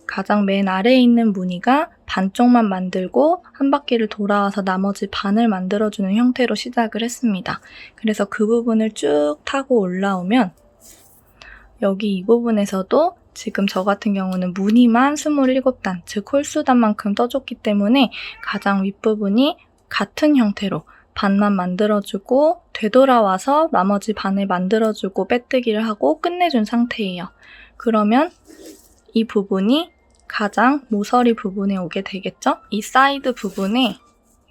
가장 맨 아래에 있는 무늬가 반쪽만 만들고 한 바퀴를 돌아와서 나머지 반을 만들어주는 형태로 시작을 했습니다. 그래서 그 부분을 쭉 타고 올라오면 여기 이 부분에서도 지금 저 같은 경우는 무늬만 27단, 즉 홀수단만큼 떠줬기 때문에 가장 윗부분이 같은 형태로 반만 만들어주고 되돌아와서 나머지 반을 만들어주고 빼뜨기를 하고 끝내준 상태예요. 그러면 이 부분이 가장 모서리 부분에 오게 되겠죠? 이 사이드 부분에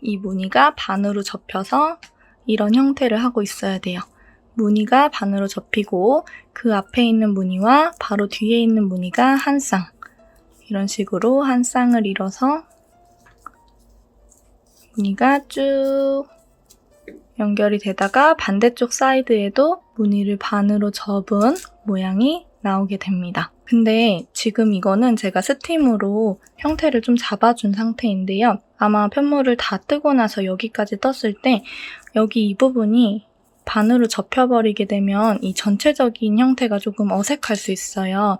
이 무늬가 반으로 접혀서 이런 형태를 하고 있어야 돼요. 무늬가 반으로 접히고 그 앞에 있는 무늬와 바로 뒤에 있는 무늬가 한 쌍. 이런 식으로 한 쌍을 이뤄서 무늬가 쭉 연결이 되다가 반대쪽 사이드에도 무늬를 반으로 접은 모양이 나오게 됩니다. 근데 지금 이거는 제가 스팀으로 형태를 좀 잡아준 상태인데요. 아마 편물을 다 뜨고 나서 여기까지 떴을 때 여기 이 부분이 반으로 접혀버리게 되면 이 전체적인 형태가 조금 어색할 수 있어요.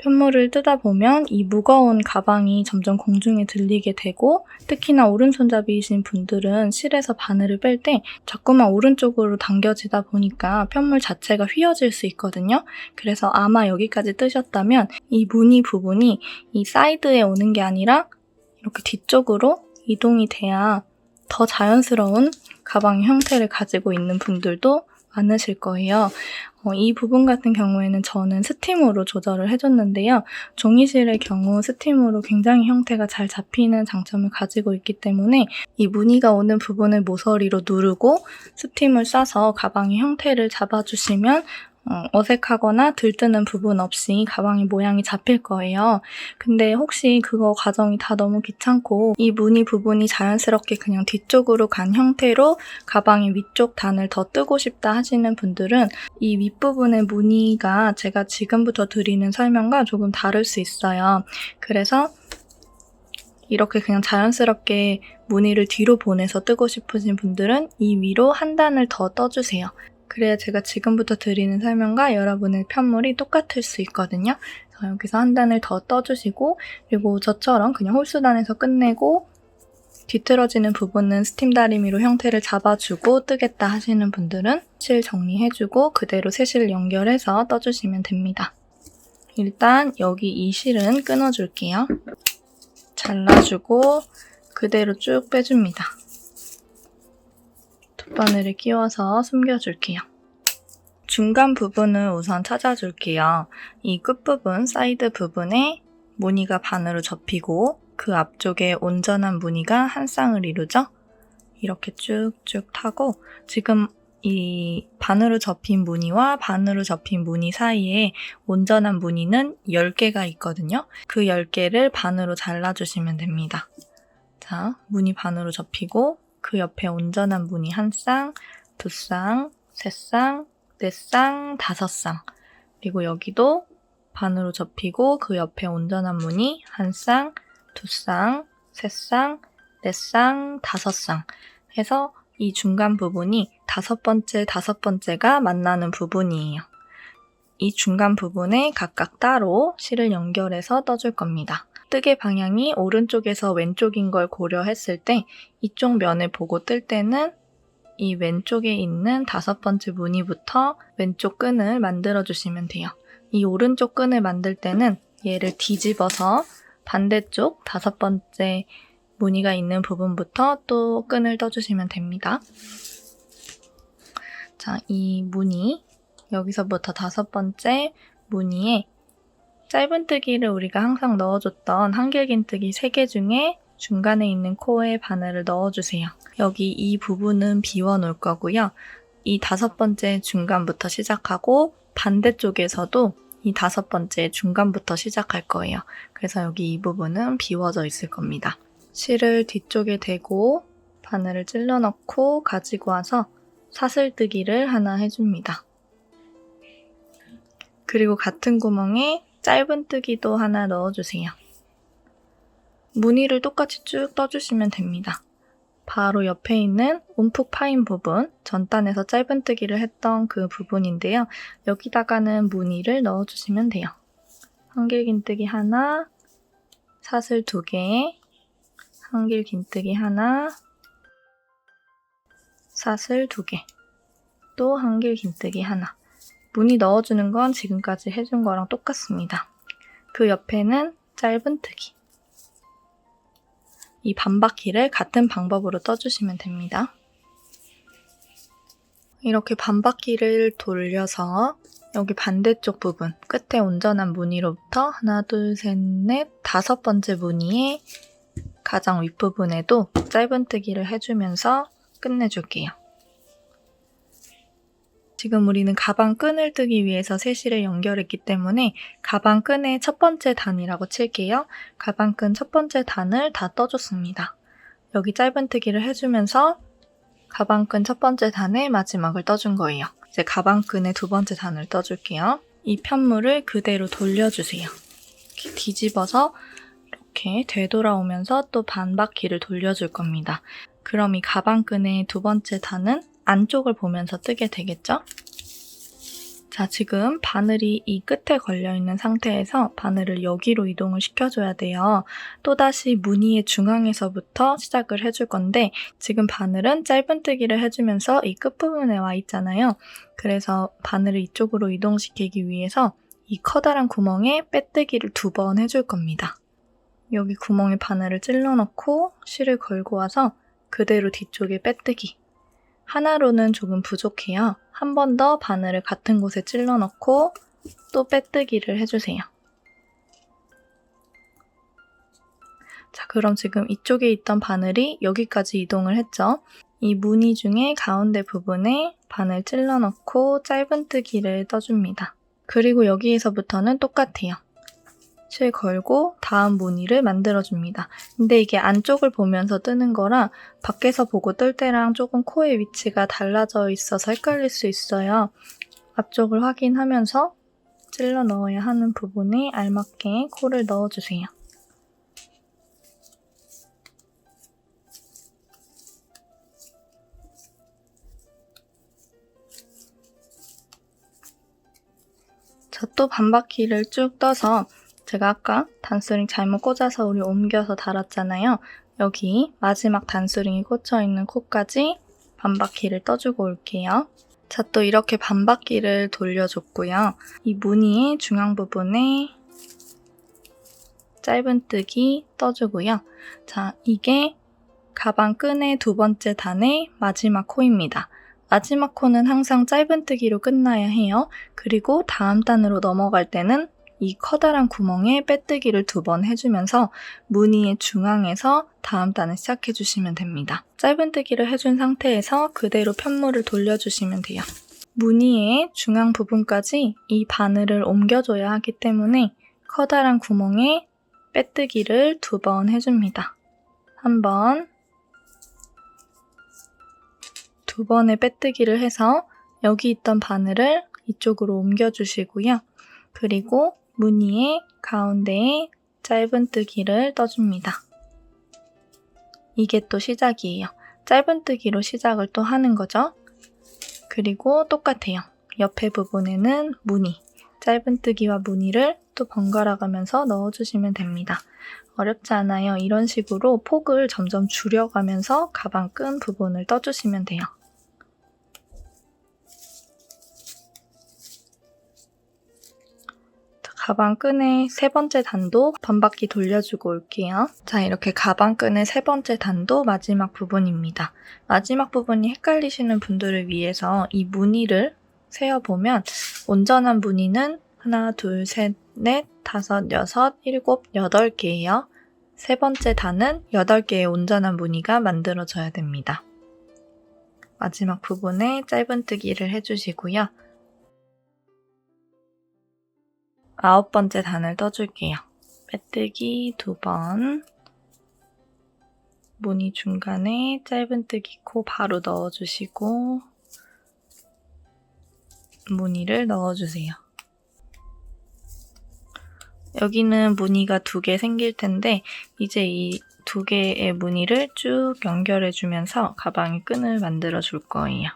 편물을 뜯다 보면 이 무거운 가방이 점점 공중에 들리게 되고, 특히나 오른손잡이이신 분들은 실에서 바늘을 뺄 때 자꾸만 오른쪽으로 당겨지다 보니까 편물 자체가 휘어질 수 있거든요. 그래서 아마 여기까지 뜨셨다면 이 무늬 부분이 이 사이드에 오는 게 아니라 이렇게 뒤쪽으로 이동이 돼야 더 자연스러운 가방의 형태를 가지고 있는 분들도 많으실 거예요. 이 부분 같은 경우에는 저는 스팀으로 조절을 해줬는데요. 종이실의 경우 스팀으로 굉장히 형태가 잘 잡히는 장점을 가지고 있기 때문에 이 무늬가 오는 부분을 모서리로 누르고 스팀을 쏴서 가방의 형태를 잡아주시면 어색하거나 들뜨는 부분 없이 가방의 모양이 잡힐 거예요. 근데 혹시 그거 과정이 다 너무 귀찮고 이 무늬 부분이 자연스럽게 그냥 뒤쪽으로 간 형태로 가방의 위쪽 단을 더 뜨고 싶다 하시는 분들은 이 윗부분의 무늬가 제가 지금부터 드리는 설명과 조금 다를 수 있어요. 그래서 이렇게 그냥 자연스럽게 무늬를 뒤로 보내서 뜨고 싶으신 분들은 이 위로 한 단을 더 떠주세요. 그래야 제가 지금부터 드리는 설명과 여러분의 편물이 똑같을 수 있거든요. 그래서 여기서 한 단을 더 떠주시고, 그리고 저처럼 그냥 홀수단에서 끝내고 뒤틀어지는 부분은 스팀 다리미로 형태를 잡아주고 뜨겠다 하시는 분들은 실 정리해주고 그대로 새 실 연결해서 떠주시면 됩니다. 일단 여기 이 실은 끊어줄게요. 잘라주고 그대로 쭉 빼줍니다. 돗바늘을 끼워서 숨겨줄게요. 중간 부분을 우선 찾아줄게요. 이 끝부분, 사이드 부분에 무늬가 반으로 접히고 그 앞쪽에 온전한 무늬가 한 쌍을 이루죠? 이렇게 쭉쭉 타고 지금 이 반으로 접힌 무늬와 반으로 접힌 무늬 사이에 온전한 무늬는 10개가 있거든요. 그 10개를 반으로 잘라주시면 됩니다. 자, 무늬 반으로 접히고 그 옆에 온전한 무늬 한 쌍, 두 쌍, 세 쌍, 네 쌍, 다섯 쌍. 그리고 여기도 반으로 접히고 그 옆에 온전한 무늬 한 쌍, 두 쌍, 세 쌍, 네 쌍, 다섯 쌍 해서 이 중간 부분이 다섯 번째가 만나는 부분이에요. 이 중간 부분에 각각 따로 실을 연결해서 떠줄 겁니다. 뜨개 방향이 오른쪽에서 왼쪽인 걸 고려했을 때 이쪽 면을 보고 뜰 때는 이 왼쪽에 있는 다섯 번째 무늬부터 왼쪽 끈을 만들어주시면 돼요. 이 오른쪽 끈을 만들 때는 얘를 뒤집어서 반대쪽 다섯 번째 무늬가 있는 부분부터 또 끈을 떠주시면 됩니다. 자, 이 무늬, 여기서부터 다섯 번째 무늬에 짧은뜨기를 우리가 항상 넣어줬던 한길긴뜨기 3개 중에 중간에 있는 코에 바늘을 넣어주세요. 여기 이 부분은 비워놓을 거고요. 이 다섯 번째 중간부터 시작하고 반대쪽에서도 이 다섯 번째 중간부터 시작할 거예요. 그래서 여기 이 부분은 비워져 있을 겁니다. 실을 뒤쪽에 대고 바늘을 찔러 넣고 가지고 와서 사슬뜨기를 하나 해줍니다. 그리고 같은 구멍에 짧은뜨기도 하나 넣어주세요. 무늬를 똑같이 쭉 떠주시면 됩니다. 바로 옆에 있는 움푹 파인 부분, 전단에서 짧은뜨기를 했던 그 부분인데요. 여기다가는 무늬를 넣어주시면 돼요. 한길긴뜨기 하나, 사슬 2개, 한길긴뜨기 하나, 사슬 2개, 또 한길긴뜨기 하나. 무늬 넣어주는 건 지금까지 해준 거랑 똑같습니다. 그 옆에는 짧은뜨기. 이 반바퀴를 같은 방법으로 떠주시면 됩니다. 이렇게 반바퀴를 돌려서 여기 반대쪽 부분, 끝에 온전한 무늬로부터 하나, 둘, 셋, 넷, 다섯 번째 무늬의 가장 윗부분에도 짧은뜨기를 해주면서 끝내줄게요. 지금 우리는 가방 끈을 뜨기 위해서 새 실을 연결했기 때문에 가방 끈의 첫 번째 단이라고 칠게요. 가방 끈 첫 번째 단을 다 떠줬습니다. 여기 짧은뜨기를 해주면서 가방 끈 첫 번째 단의 마지막을 떠준 거예요. 이제 가방 끈의 두 번째 단을 떠줄게요. 이 편물을 그대로 돌려주세요. 이렇게 뒤집어서 이렇게 되돌아오면서 또 반바퀴를 돌려줄 겁니다. 그럼 이 가방 끈의 두 번째 단은 안쪽을 보면서 뜨게 되겠죠? 자, 지금 바늘이 이 끝에 걸려있는 상태에서 바늘을 여기로 이동을 시켜줘야 돼요. 또다시 무늬의 중앙에서부터 시작을 해줄 건데 지금 바늘은 짧은뜨기를 해주면서 이 끝부분에 와 있잖아요. 그래서 바늘을 이쪽으로 이동시키기 위해서 이 커다란 구멍에 빼뜨기를 2번 해줄 겁니다. 여기 구멍에 바늘을 찔러 넣고 실을 걸고 와서 그대로 뒤쪽에 빼뜨기. 하나로는 조금 부족해요. 한 번 더 바늘을 같은 곳에 찔러 넣고 또 빼뜨기를 해주세요. 자, 그럼 지금 이쪽에 있던 바늘이 여기까지 이동을 했죠? 이 무늬 중에 가운데 부분에 바늘 찔러 넣고 짧은뜨기를 떠줍니다. 그리고 여기에서부터는 똑같아요. 실 걸고 다음 무늬를 만들어줍니다. 근데 이게 안쪽을 보면서 뜨는 거라 밖에서 보고 뜰 때랑 조금 코의 위치가 달라져 있어서 헷갈릴 수 있어요. 앞쪽을 확인하면서 찔러 넣어야 하는 부분에 알맞게 코를 넣어주세요. 자, 또 반바퀴를 쭉 떠서 제가 아까 단스링 잘못 꽂아서 우리 옮겨서 달았잖아요. 여기 마지막 단스링이 꽂혀있는 코까지 반바퀴를 떠주고 올게요. 자, 또 이렇게 반바퀴를 돌려줬고요. 이 무늬의 중앙 부분에 짧은뜨기 떠주고요. 자, 이게 가방 끈의 2번째 단의 마지막 코입니다. 마지막 코는 항상 짧은뜨기로 끝나야 해요. 그리고 다음 단으로 넘어갈 때는 이 커다란 구멍에 빼뜨기를 2번 해주면서 무늬의 중앙에서 다음 단을 시작해주시면 됩니다. 짧은뜨기를 해준 상태에서 그대로 편물을 돌려주시면 돼요. 무늬의 중앙 부분까지 이 바늘을 옮겨줘야 하기 때문에 커다란 구멍에 빼뜨기를 2번 해줍니다. 한 번, 2번의 빼뜨기를 해서 여기 있던 바늘을 이쪽으로 옮겨주시고요. 그리고 무늬의 가운데에 짧은뜨기를 떠줍니다. 이게 또 시작이에요. 짧은뜨기로 시작을 또 하는 거죠. 그리고 똑같아요. 옆에 부분에는 무늬, 짧은뜨기와 무늬를 또 번갈아 가면서 넣어주시면 됩니다. 어렵지 않아요. 이런 식으로 폭을 점점 줄여가면서 가방 끈 부분을 떠주시면 돼요. 가방 끈의 3번째 단도 반바퀴 돌려주고 올게요. 자, 이렇게 가방 끈의 3번째 단도 마지막 부분입니다. 마지막 부분이 헷갈리시는 분들을 위해서 이 무늬를 세어보면 온전한 무늬는 하나, 둘, 셋, 넷, 다섯, 여섯, 일곱, 8개예요. 3번째 단은 8개의 온전한 무늬가 만들어져야 됩니다. 마지막 부분에 짧은뜨기를 해주시고요. 9번째 단을 떠줄게요. 빼뜨기 2번, 무늬 중간에 짧은뜨기 코 바로 넣어주시고 무늬를 넣어주세요. 여기는 무늬가 2개 생길 텐데 이제 이 2개의 무늬를 쭉 연결해주면서 가방의 끈을 만들어줄 거예요.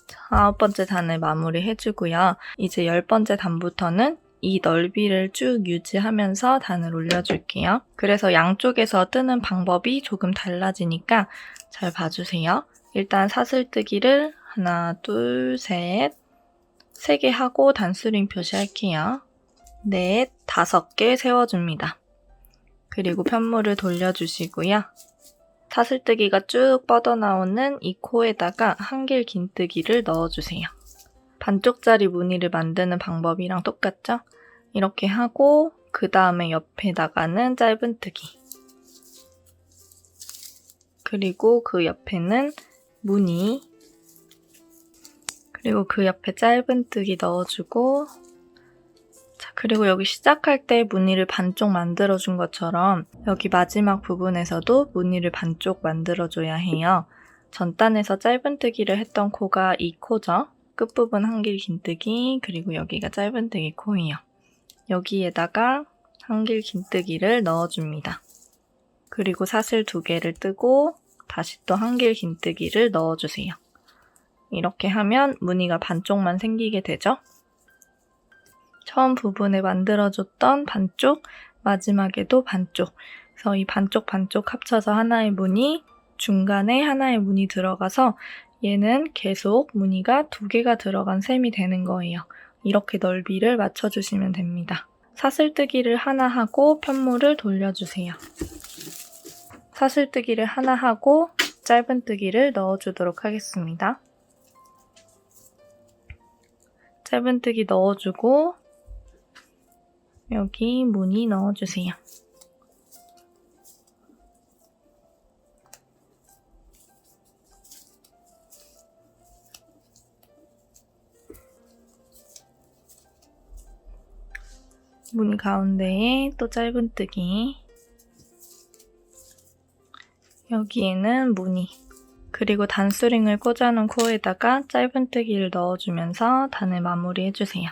자, 9번째 단을 마무리해주고요. 이제 10번째 단부터는 이 넓이를 쭉 유지하면서 단을 올려줄게요. 그래서 양쪽에서 뜨는 방법이 조금 달라지니까 잘 봐주세요. 일단 사슬뜨기를 하나, 둘, 셋, 3개 하고 단수링 표시할게요. 넷, 5개 세워줍니다. 그리고 편물을 돌려주시고요. 사슬뜨기가 쭉 뻗어나오는 이 코에다가 한길 긴뜨기를 넣어주세요. 반쪽짜리 무늬를 만드는 방법이랑 똑같죠? 이렇게 하고 그 다음에 옆에다가는 짧은뜨기, 그리고 그 옆에는 무늬, 그리고 그 옆에 짧은뜨기 넣어주고, 자, 그리고 여기 시작할 때 무늬를 반쪽 만들어준 것처럼 여기 마지막 부분에서도 무늬를 반쪽 만들어줘야 해요. 전 단에서 짧은뜨기를 했던 코가 이 코죠. 끝부분 한길 긴뜨기, 그리고 여기가 짧은뜨기 코예요. 여기에다가 한길 긴뜨기를 넣어줍니다. 그리고 사슬 2개를 뜨고 다시 또 한길 긴뜨기를 넣어주세요. 이렇게 하면 무늬가 반쪽만 생기게 되죠. 처음 부분에 만들어줬던 반쪽, 마지막에도 반쪽. 그래서 이 반쪽 합쳐서 하나의 무늬, 중간에 하나의 무늬 들어가서 얘는 계속 무늬가 2개가 들어간 셈이 되는 거예요. 이렇게 넓이를 맞춰주시면 됩니다. 사슬뜨기를 하나 하고 편물을 돌려주세요. 사슬뜨기를 하나 하고 짧은뜨기를 넣어주도록 하겠습니다. 짧은뜨기 넣어주고 여기 무늬 넣어주세요. 무늬 가운데에 또 짧은뜨기, 여기에는 무늬, 그리고 단수링을 꽂아놓은 코에다가 짧은뜨기를 넣어주면서 단을 마무리해주세요.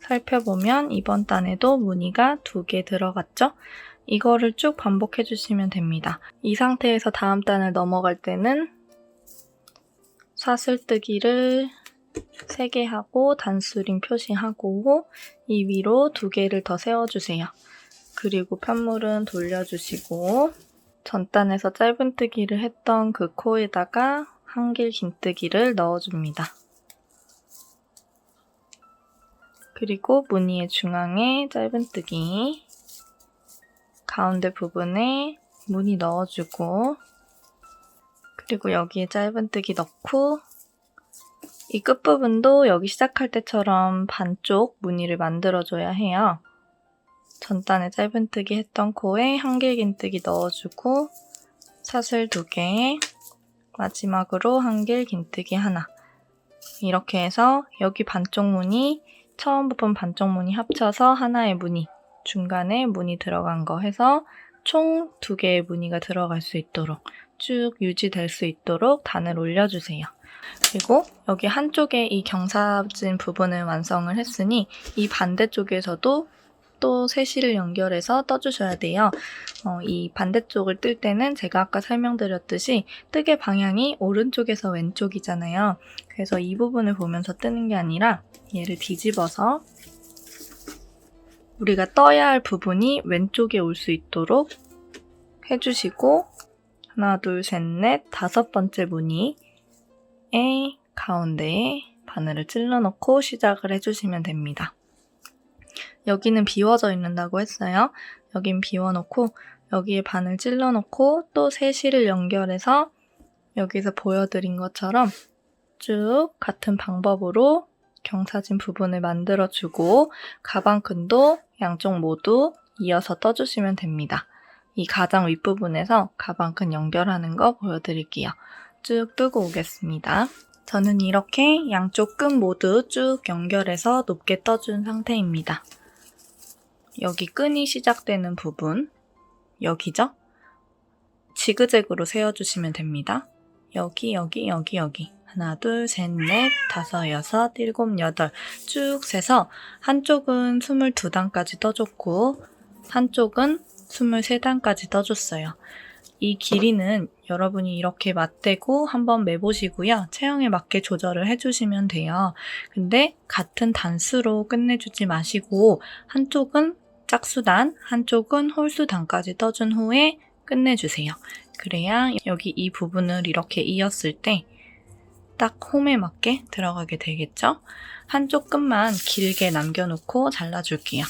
살펴보면 이번 단에도 무늬가 2개 들어갔죠? 이거를 쭉 반복해주시면 됩니다. 이 상태에서 다음 단을 넘어갈 때는 사슬뜨기를 3개 하고 단수링 표시하고 이 위로 2개를 더 세워주세요. 그리고 편물은 돌려주시고 전단에서 짧은뜨기를 했던 그 코에다가 한길 긴뜨기를 넣어줍니다. 그리고 무늬의 중앙에 짧은뜨기, 가운데 부분에 무늬 넣어주고 그리고 여기에 짧은뜨기 넣고 이 끝부분도 여기 시작할 때처럼 반쪽 무늬를 만들어줘야 해요. 전단에 짧은뜨기 했던 코에 한길 긴뜨기 넣어주고 사슬 2개, 마지막으로 한길 긴뜨기 하나. 이렇게 해서 여기 반쪽 무늬, 처음 부분 반쪽 무늬 합쳐서 하나의 무늬, 중간에 무늬 들어간 거 해서 총 2개의 무늬가 들어갈 수 있도록 쭉 유지될 수 있도록 단을 올려주세요. 그리고 여기 한쪽에 이 경사진 부분을 완성을 했으니 이 반대쪽에서도 또 세실을 연결해서 떠주셔야 돼요. 이 반대쪽을 뜰 때는 제가 아까 설명드렸듯이 뜨개 방향이 오른쪽에서 왼쪽이잖아요. 그래서 이 부분을 보면서 뜨는 게 아니라 얘를 뒤집어서 우리가 떠야 할 부분이 왼쪽에 올 수 있도록 해주시고 하나, 둘, 셋, 넷, 5번째 무늬에 가운데에 바늘을 찔러놓고 시작을 해주시면 됩니다. 여기는 비워져 있는다고 했어요. 여긴 비워놓고 여기에 바늘 찔러놓고 또 세실을 연결해서 여기서 보여드린 것처럼 쭉 같은 방법으로 경사진 부분을 만들어주고 가방끈도 양쪽 모두 이어서 떠주시면 됩니다. 이 가장 윗부분에서 가방끈 연결하는 거 보여드릴게요. 쭉 뜨고 오겠습니다. 저는 이렇게 양쪽 끈 모두 쭉 연결해서 높게 떠준 상태입니다. 여기 끈이 시작되는 부분, 여기죠? 지그재그로 세워주시면 됩니다. 여기. 하나, 둘, 셋, 넷, 5, 6, 7, 8 쭉 세서 한쪽은 22단까지 떠줬고 한쪽은 23단까지 떠줬어요. 이 길이는 여러분이 이렇게 맞대고 한번 매보시고요. 체형에 맞게 조절을 해주시면 돼요. 근데 같은 단수로 끝내주지 마시고 한쪽은 짝수단, 한쪽은 홀수단까지 떠준 후에 끝내주세요. 그래야 여기 이 부분을 이렇게 이었을 때 딱 홈에 맞게 들어가게 되겠죠? 한쪽 끝만 길게 남겨놓고 잘라줄게요.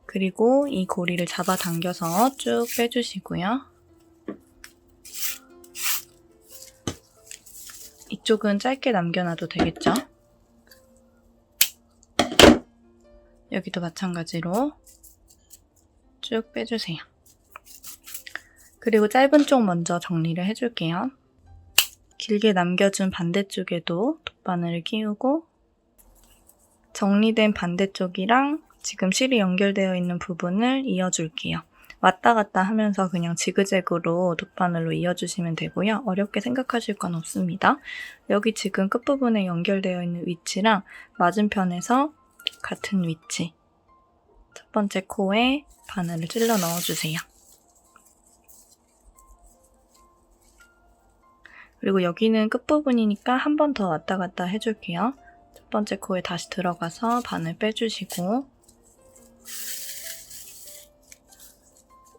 그리고 이 고리를 잡아당겨서 쭉 빼주시고요. 이쪽은 짧게 남겨놔도 되겠죠? 여기도 마찬가지로 쭉 빼주세요. 그리고 짧은 쪽 먼저 정리를 해줄게요. 길게 남겨준 반대쪽에도 돗바늘을 끼우고 정리된 반대쪽이랑 지금 실이 연결되어 있는 부분을 이어줄게요. 왔다 갔다 하면서 그냥 지그재그로 돗바늘로 이어주시면 되고요. 어렵게 생각하실 건 없습니다. 여기 지금 끝부분에 연결되어 있는 위치랑 맞은편에서 같은 위치, 첫 번째 코에 바늘을 찔러 넣어주세요. 그리고 여기는 끝부분이니까 한 번 더 왔다 갔다 해줄게요. 첫 번째 코에 다시 들어가서 바늘 빼주시고,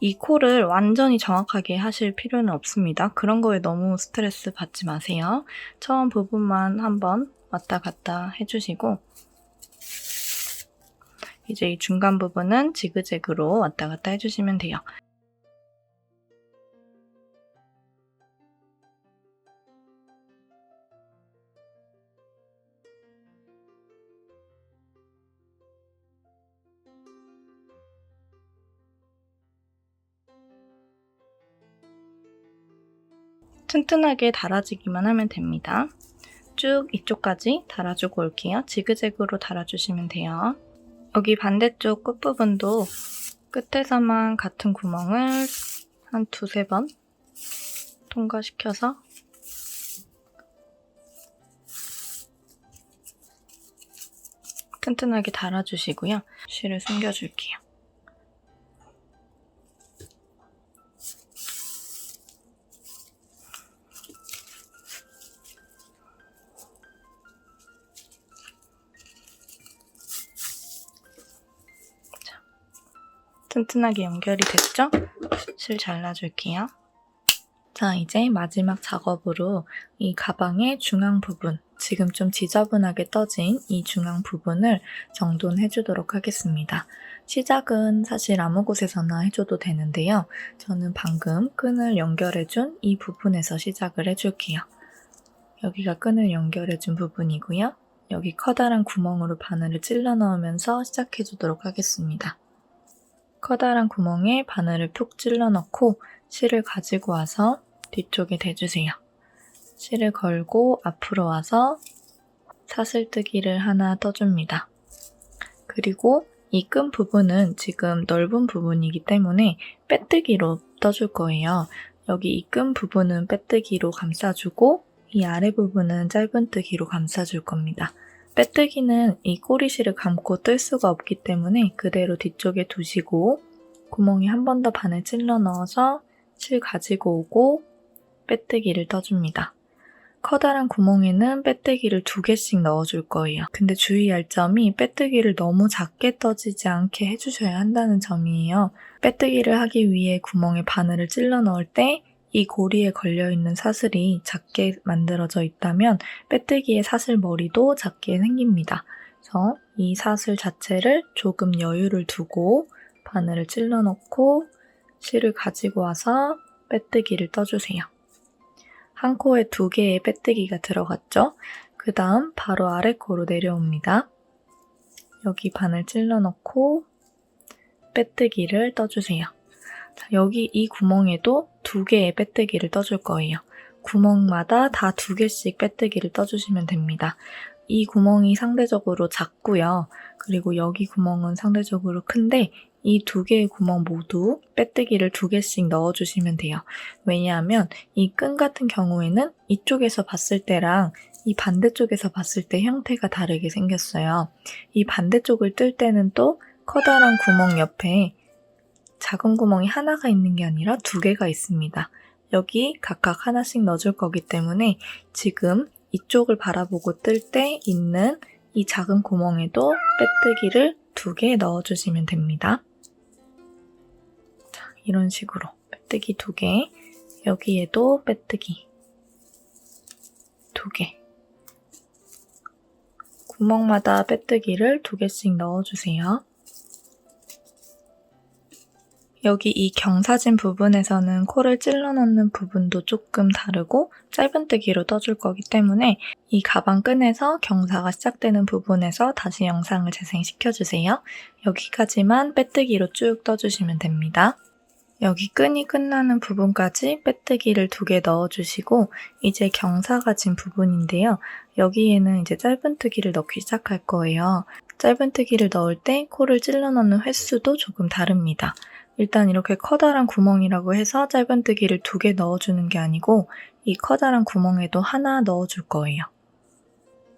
이 코를 완전히 정확하게 하실 필요는 없습니다. 그런 거에 너무 스트레스 받지 마세요. 처음 부분만 한번 왔다 갔다 해주시고, 이제 이 중간 부분은 지그재그로 왔다 갔다 해주시면 돼요. 튼튼하게 달아지기만 하면 됩니다. 쭉 이쪽까지 달아주고 올게요. 지그재그로 달아주시면 돼요. 여기 반대쪽 끝부분도 끝에서만 같은 구멍을 한 두세 번 통과시켜서 튼튼하게 달아주시고요. 실을 숨겨줄게요. 튼튼하게 연결이 됐죠? 실 잘라줄게요. 자, 이제 마지막 작업으로 이 가방의 중앙 부분, 지금 좀 지저분하게 떠진 이 중앙 부분을 정돈해주도록 하겠습니다. 시작은 사실 아무 곳에서나 해줘도 되는데요. 저는 방금 끈을 연결해준 이 부분에서 시작을 해줄게요. 여기가 끈을 연결해준 부분이고요. 여기 커다란 구멍으로 바늘을 찔러 넣으면서 시작해주도록 하겠습니다. 커다란 구멍에 바늘을 푹 찔러 넣고 실을 가지고 와서 뒤쪽에 대주세요. 실을 걸고 앞으로 와서 사슬뜨기를 하나 떠줍니다. 그리고 이 끈 부분은 지금 넓은 부분이기 때문에 빼뜨기로 떠줄 거예요. 여기 이 끈 부분은 빼뜨기로 감싸주고 이 아래 부분은 짧은뜨기로 감싸줄 겁니다. 빼뜨기는 이 꼬리실을 감고 뜰 수가 없기 때문에 그대로 뒤쪽에 두시고 구멍에 한 번 더 바늘 찔러 넣어서 실 가지고 오고 빼뜨기를 떠줍니다. 커다란 구멍에는 빼뜨기를 2개씩 넣어줄 거예요. 근데 주의할 점이 빼뜨기를 너무 작게 떠지지 않게 해주셔야 한다는 점이에요. 빼뜨기를 하기 위해 구멍에 바늘을 찔러 넣을 때 이 고리에 걸려있는 사슬이 작게 만들어져 있다면 빼뜨기의 사슬 머리도 작게 생깁니다. 그래서 이 사슬 자체를 조금 여유를 두고 바늘을 찔러 넣고 실을 가지고 와서 빼뜨기를 떠주세요. 한 코에 2개의 빼뜨기가 들어갔죠? 그 다음 바로 아래 코로 내려옵니다. 여기 바늘 찔러 넣고 빼뜨기를 떠주세요. 자, 여기 이 구멍에도 2개의 빼뜨기를 떠줄 거예요. 구멍마다 다 2개씩 빼뜨기를 떠주시면 됩니다. 이 구멍이 상대적으로 작고요. 그리고 여기 구멍은 상대적으로 큰데 이 2개의 구멍 모두 빼뜨기를 2개씩 넣어주시면 돼요. 왜냐하면 이 끈 같은 경우에는 이쪽에서 봤을 때랑 이 반대쪽에서 봤을 때 형태가 다르게 생겼어요. 이 반대쪽을 뜰 때는 또 커다란 구멍 옆에 작은 구멍이 하나가 있는 게 아니라 2개가 있습니다. 여기 각각 하나씩 넣어줄 거기 때문에 지금 이쪽을 바라보고 뜰 때 있는 이 작은 구멍에도 빼뜨기를 2개 넣어주시면 됩니다. 자, 이런 식으로 빼뜨기 2개, 여기에도 빼뜨기 2개, 구멍마다 빼뜨기를 2개씩 넣어주세요. 여기 이 경사진 부분에서는 코를 찔러 넣는 부분도 조금 다르고 짧은뜨기로 떠줄 거기 때문에 이 가방 끈에서 경사가 시작되는 부분에서 다시 영상을 재생시켜주세요. 여기까지만 빼뜨기로 쭉 떠주시면 됩니다. 여기 끈이 끝나는 부분까지 빼뜨기를 2개 넣어주시고 이제 경사가 진 부분인데요. 여기에는 이제 짧은뜨기를 넣기 시작할 거예요. 짧은뜨기를 넣을 때 코를 찔러 넣는 횟수도 조금 다릅니다. 일단 이렇게 커다란 구멍이라고 해서 짧은뜨기를 2개 넣어주는 게 아니고 이 커다란 구멍에도 하나 넣어줄 거예요.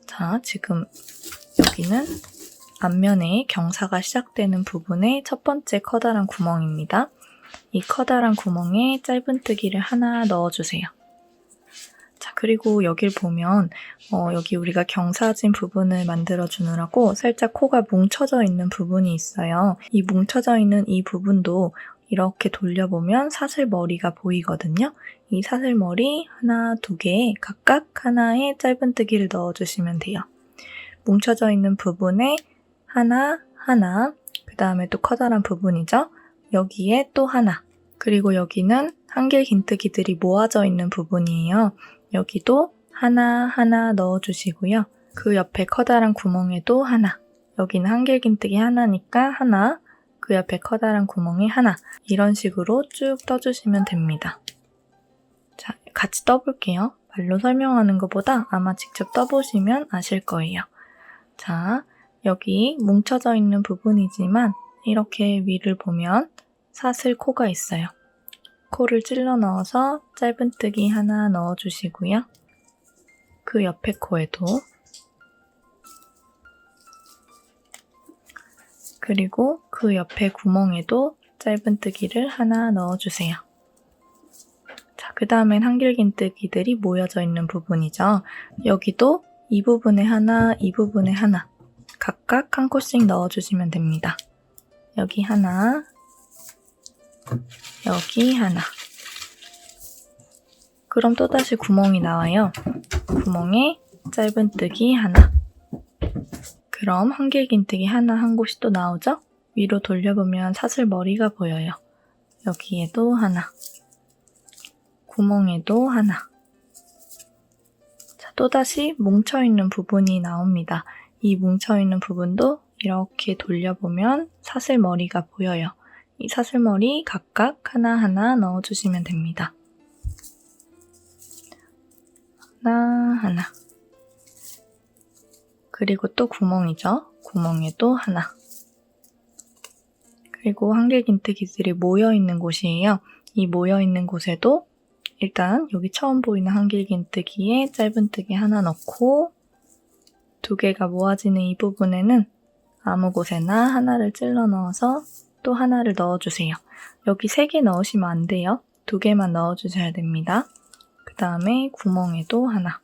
자, 지금 여기는 앞면에 경사가 시작되는 부분의 첫 번째 커다란 구멍입니다. 이 커다란 구멍에 짧은뜨기를 하나 넣어주세요. 자, 그리고 여길 보면 여기 우리가 경사진 부분을 만들어주느라고 살짝 코가 뭉쳐져 있는 부분이 있어요. 이 뭉쳐져 있는 이 부분도 이렇게 돌려보면 사슬머리가 보이거든요. 이 사슬머리 하나, 2개 각각 하나에 짧은뜨기를 넣어주시면 돼요. 뭉쳐져 있는 부분에 하나, 그 다음에 또 커다란 부분이죠. 여기에 또 하나, 그리고 여기는 한길긴뜨기들이 모아져 있는 부분이에요. 여기도 하나 넣어주시고요. 그 옆에 커다란 구멍에도 하나, 여기는 한길긴뜨기 하나니까 하나, 그 옆에 커다란 구멍에 하나, 이런 식으로 쭉 떠주시면 됩니다. 자, 같이 떠볼게요. 말로 설명하는 것보다 아마 직접 떠보시면 아실 거예요. 자, 여기 뭉쳐져 있는 부분이지만 이렇게 위를 보면 사슬 코가 있어요. 코를 찔러 넣어서 짧은뜨기 하나 넣어주시고요. 그 옆에 코에도, 그리고 그 옆에 구멍에도 짧은뜨기를 하나 넣어주세요. 자, 그 다음엔 한길긴뜨기들이 모여져 있는 부분이죠. 여기도 이 부분에 하나, 이 부분에 하나 각각 한 코씩 넣어주시면 됩니다. 여기 하나, 여기 하나. 그럼 또다시 구멍이 나와요. 구멍에 짧은뜨기 하나. 그럼 한길긴뜨기 하나 한 곳이 또 나오죠? 위로 돌려보면 사슬머리가 보여요. 여기에도 하나. 구멍에도 하나. 자, 또다시 뭉쳐있는 부분이 나옵니다. 이 뭉쳐있는 부분도 이렇게 돌려보면 사슬머리가 보여요. 이 사슬머리 각각 하나하나 넣어주시면 됩니다. 하나. 그리고 또 구멍이죠. 구멍에도 하나. 그리고 한길긴뜨기들이 모여있는 곳이에요. 이 모여있는 곳에도 일단 여기 처음 보이는 한길긴뜨기에 짧은뜨기 하나 넣고 2개가 모아지는 이 부분에는 아무 곳에나 하나를 찔러 넣어서 또 하나를 넣어주세요. 여기 3개 넣으시면 안 돼요. 2개만 넣어주셔야 됩니다. 그 다음에 구멍에도 하나.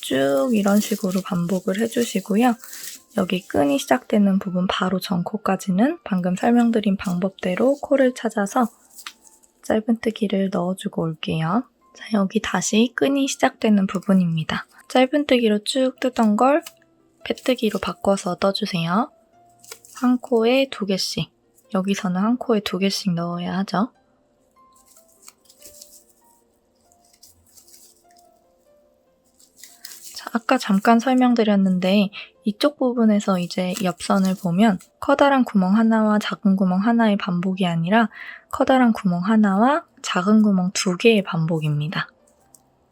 쭉 이런 식으로 반복을 해주시고요. 여기 끈이 시작되는 부분 바로 전코까지는 방금 설명드린 방법대로 코를 찾아서 짧은뜨기를 넣어주고 올게요. 자, 여기 다시 끈이 시작되는 부분입니다. 짧은뜨기로 쭉 뜨던 걸 빼뜨기로 바꿔서 떠주세요. 한 코에 2개씩, 여기서는 한 코에 2개씩 넣어야 하죠. 자, 아까 잠깐 설명드렸는데 이쪽 부분에서 이제 옆선을 보면 커다란 구멍 하나와 작은 구멍 하나의 반복이 아니라 커다란 구멍 하나와 작은 구멍 2개의 반복입니다.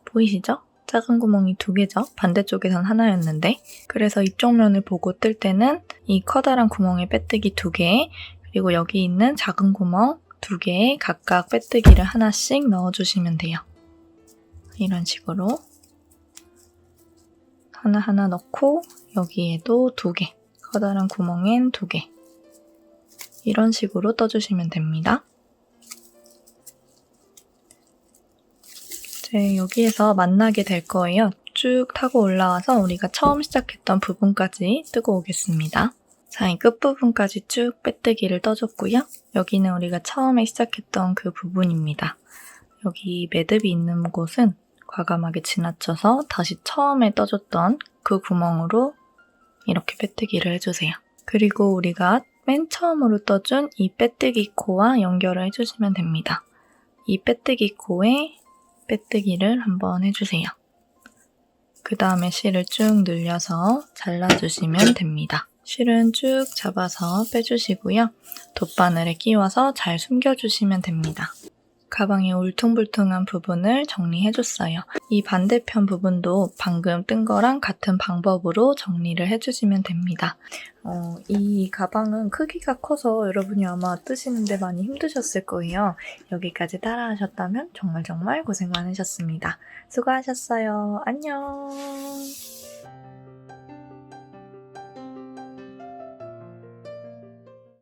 보이시죠? 작은 구멍이 2개죠? 반대쪽에선 하나였는데. 그래서 이쪽 면을 보고 뜰 때는 이 커다란 구멍에 빼뜨기 2개, 그리고 여기 있는 작은 구멍 2개에 각각 빼뜨기를 하나씩 넣어주시면 돼요. 이런 식으로 하나하나 넣고 여기에도 2개, 커다란 구멍엔 2개, 이런 식으로 떠주시면 됩니다. 이제 여기에서 만나게 될 거예요. 쭉 타고 올라와서 우리가 처음 시작했던 부분까지 뜨고 오겠습니다. 자, 이 끝부분까지 쭉 빼뜨기를 떠줬고요. 여기는 우리가 처음에 시작했던 그 부분입니다. 여기 매듭이 있는 곳은 과감하게 지나쳐서 다시 처음에 떠줬던 그 구멍으로 이렇게 빼뜨기를 해주세요. 그리고 우리가 맨 처음으로 떠준 이 빼뜨기 코와 연결을 해주시면 됩니다. 이 빼뜨기 코에 빼뜨기를 한번 해주세요. 그 다음에 실을 쭉 늘려서 잘라주시면 됩니다. 실은 쭉 잡아서 빼주시고요. 돗바늘에 끼워서 잘 숨겨주시면 됩니다. 가방의 울퉁불퉁한 부분을 정리해줬어요. 이 반대편 부분도 방금 뜬 거랑 같은 방법으로 정리를 해주시면 됩니다. 이 가방은 크기가 커서 여러분이 아마 뜨시는데 많이 힘드셨을 거예요. 여기까지 따라하셨다면 정말 고생 많으셨습니다. 수고하셨어요. 안녕.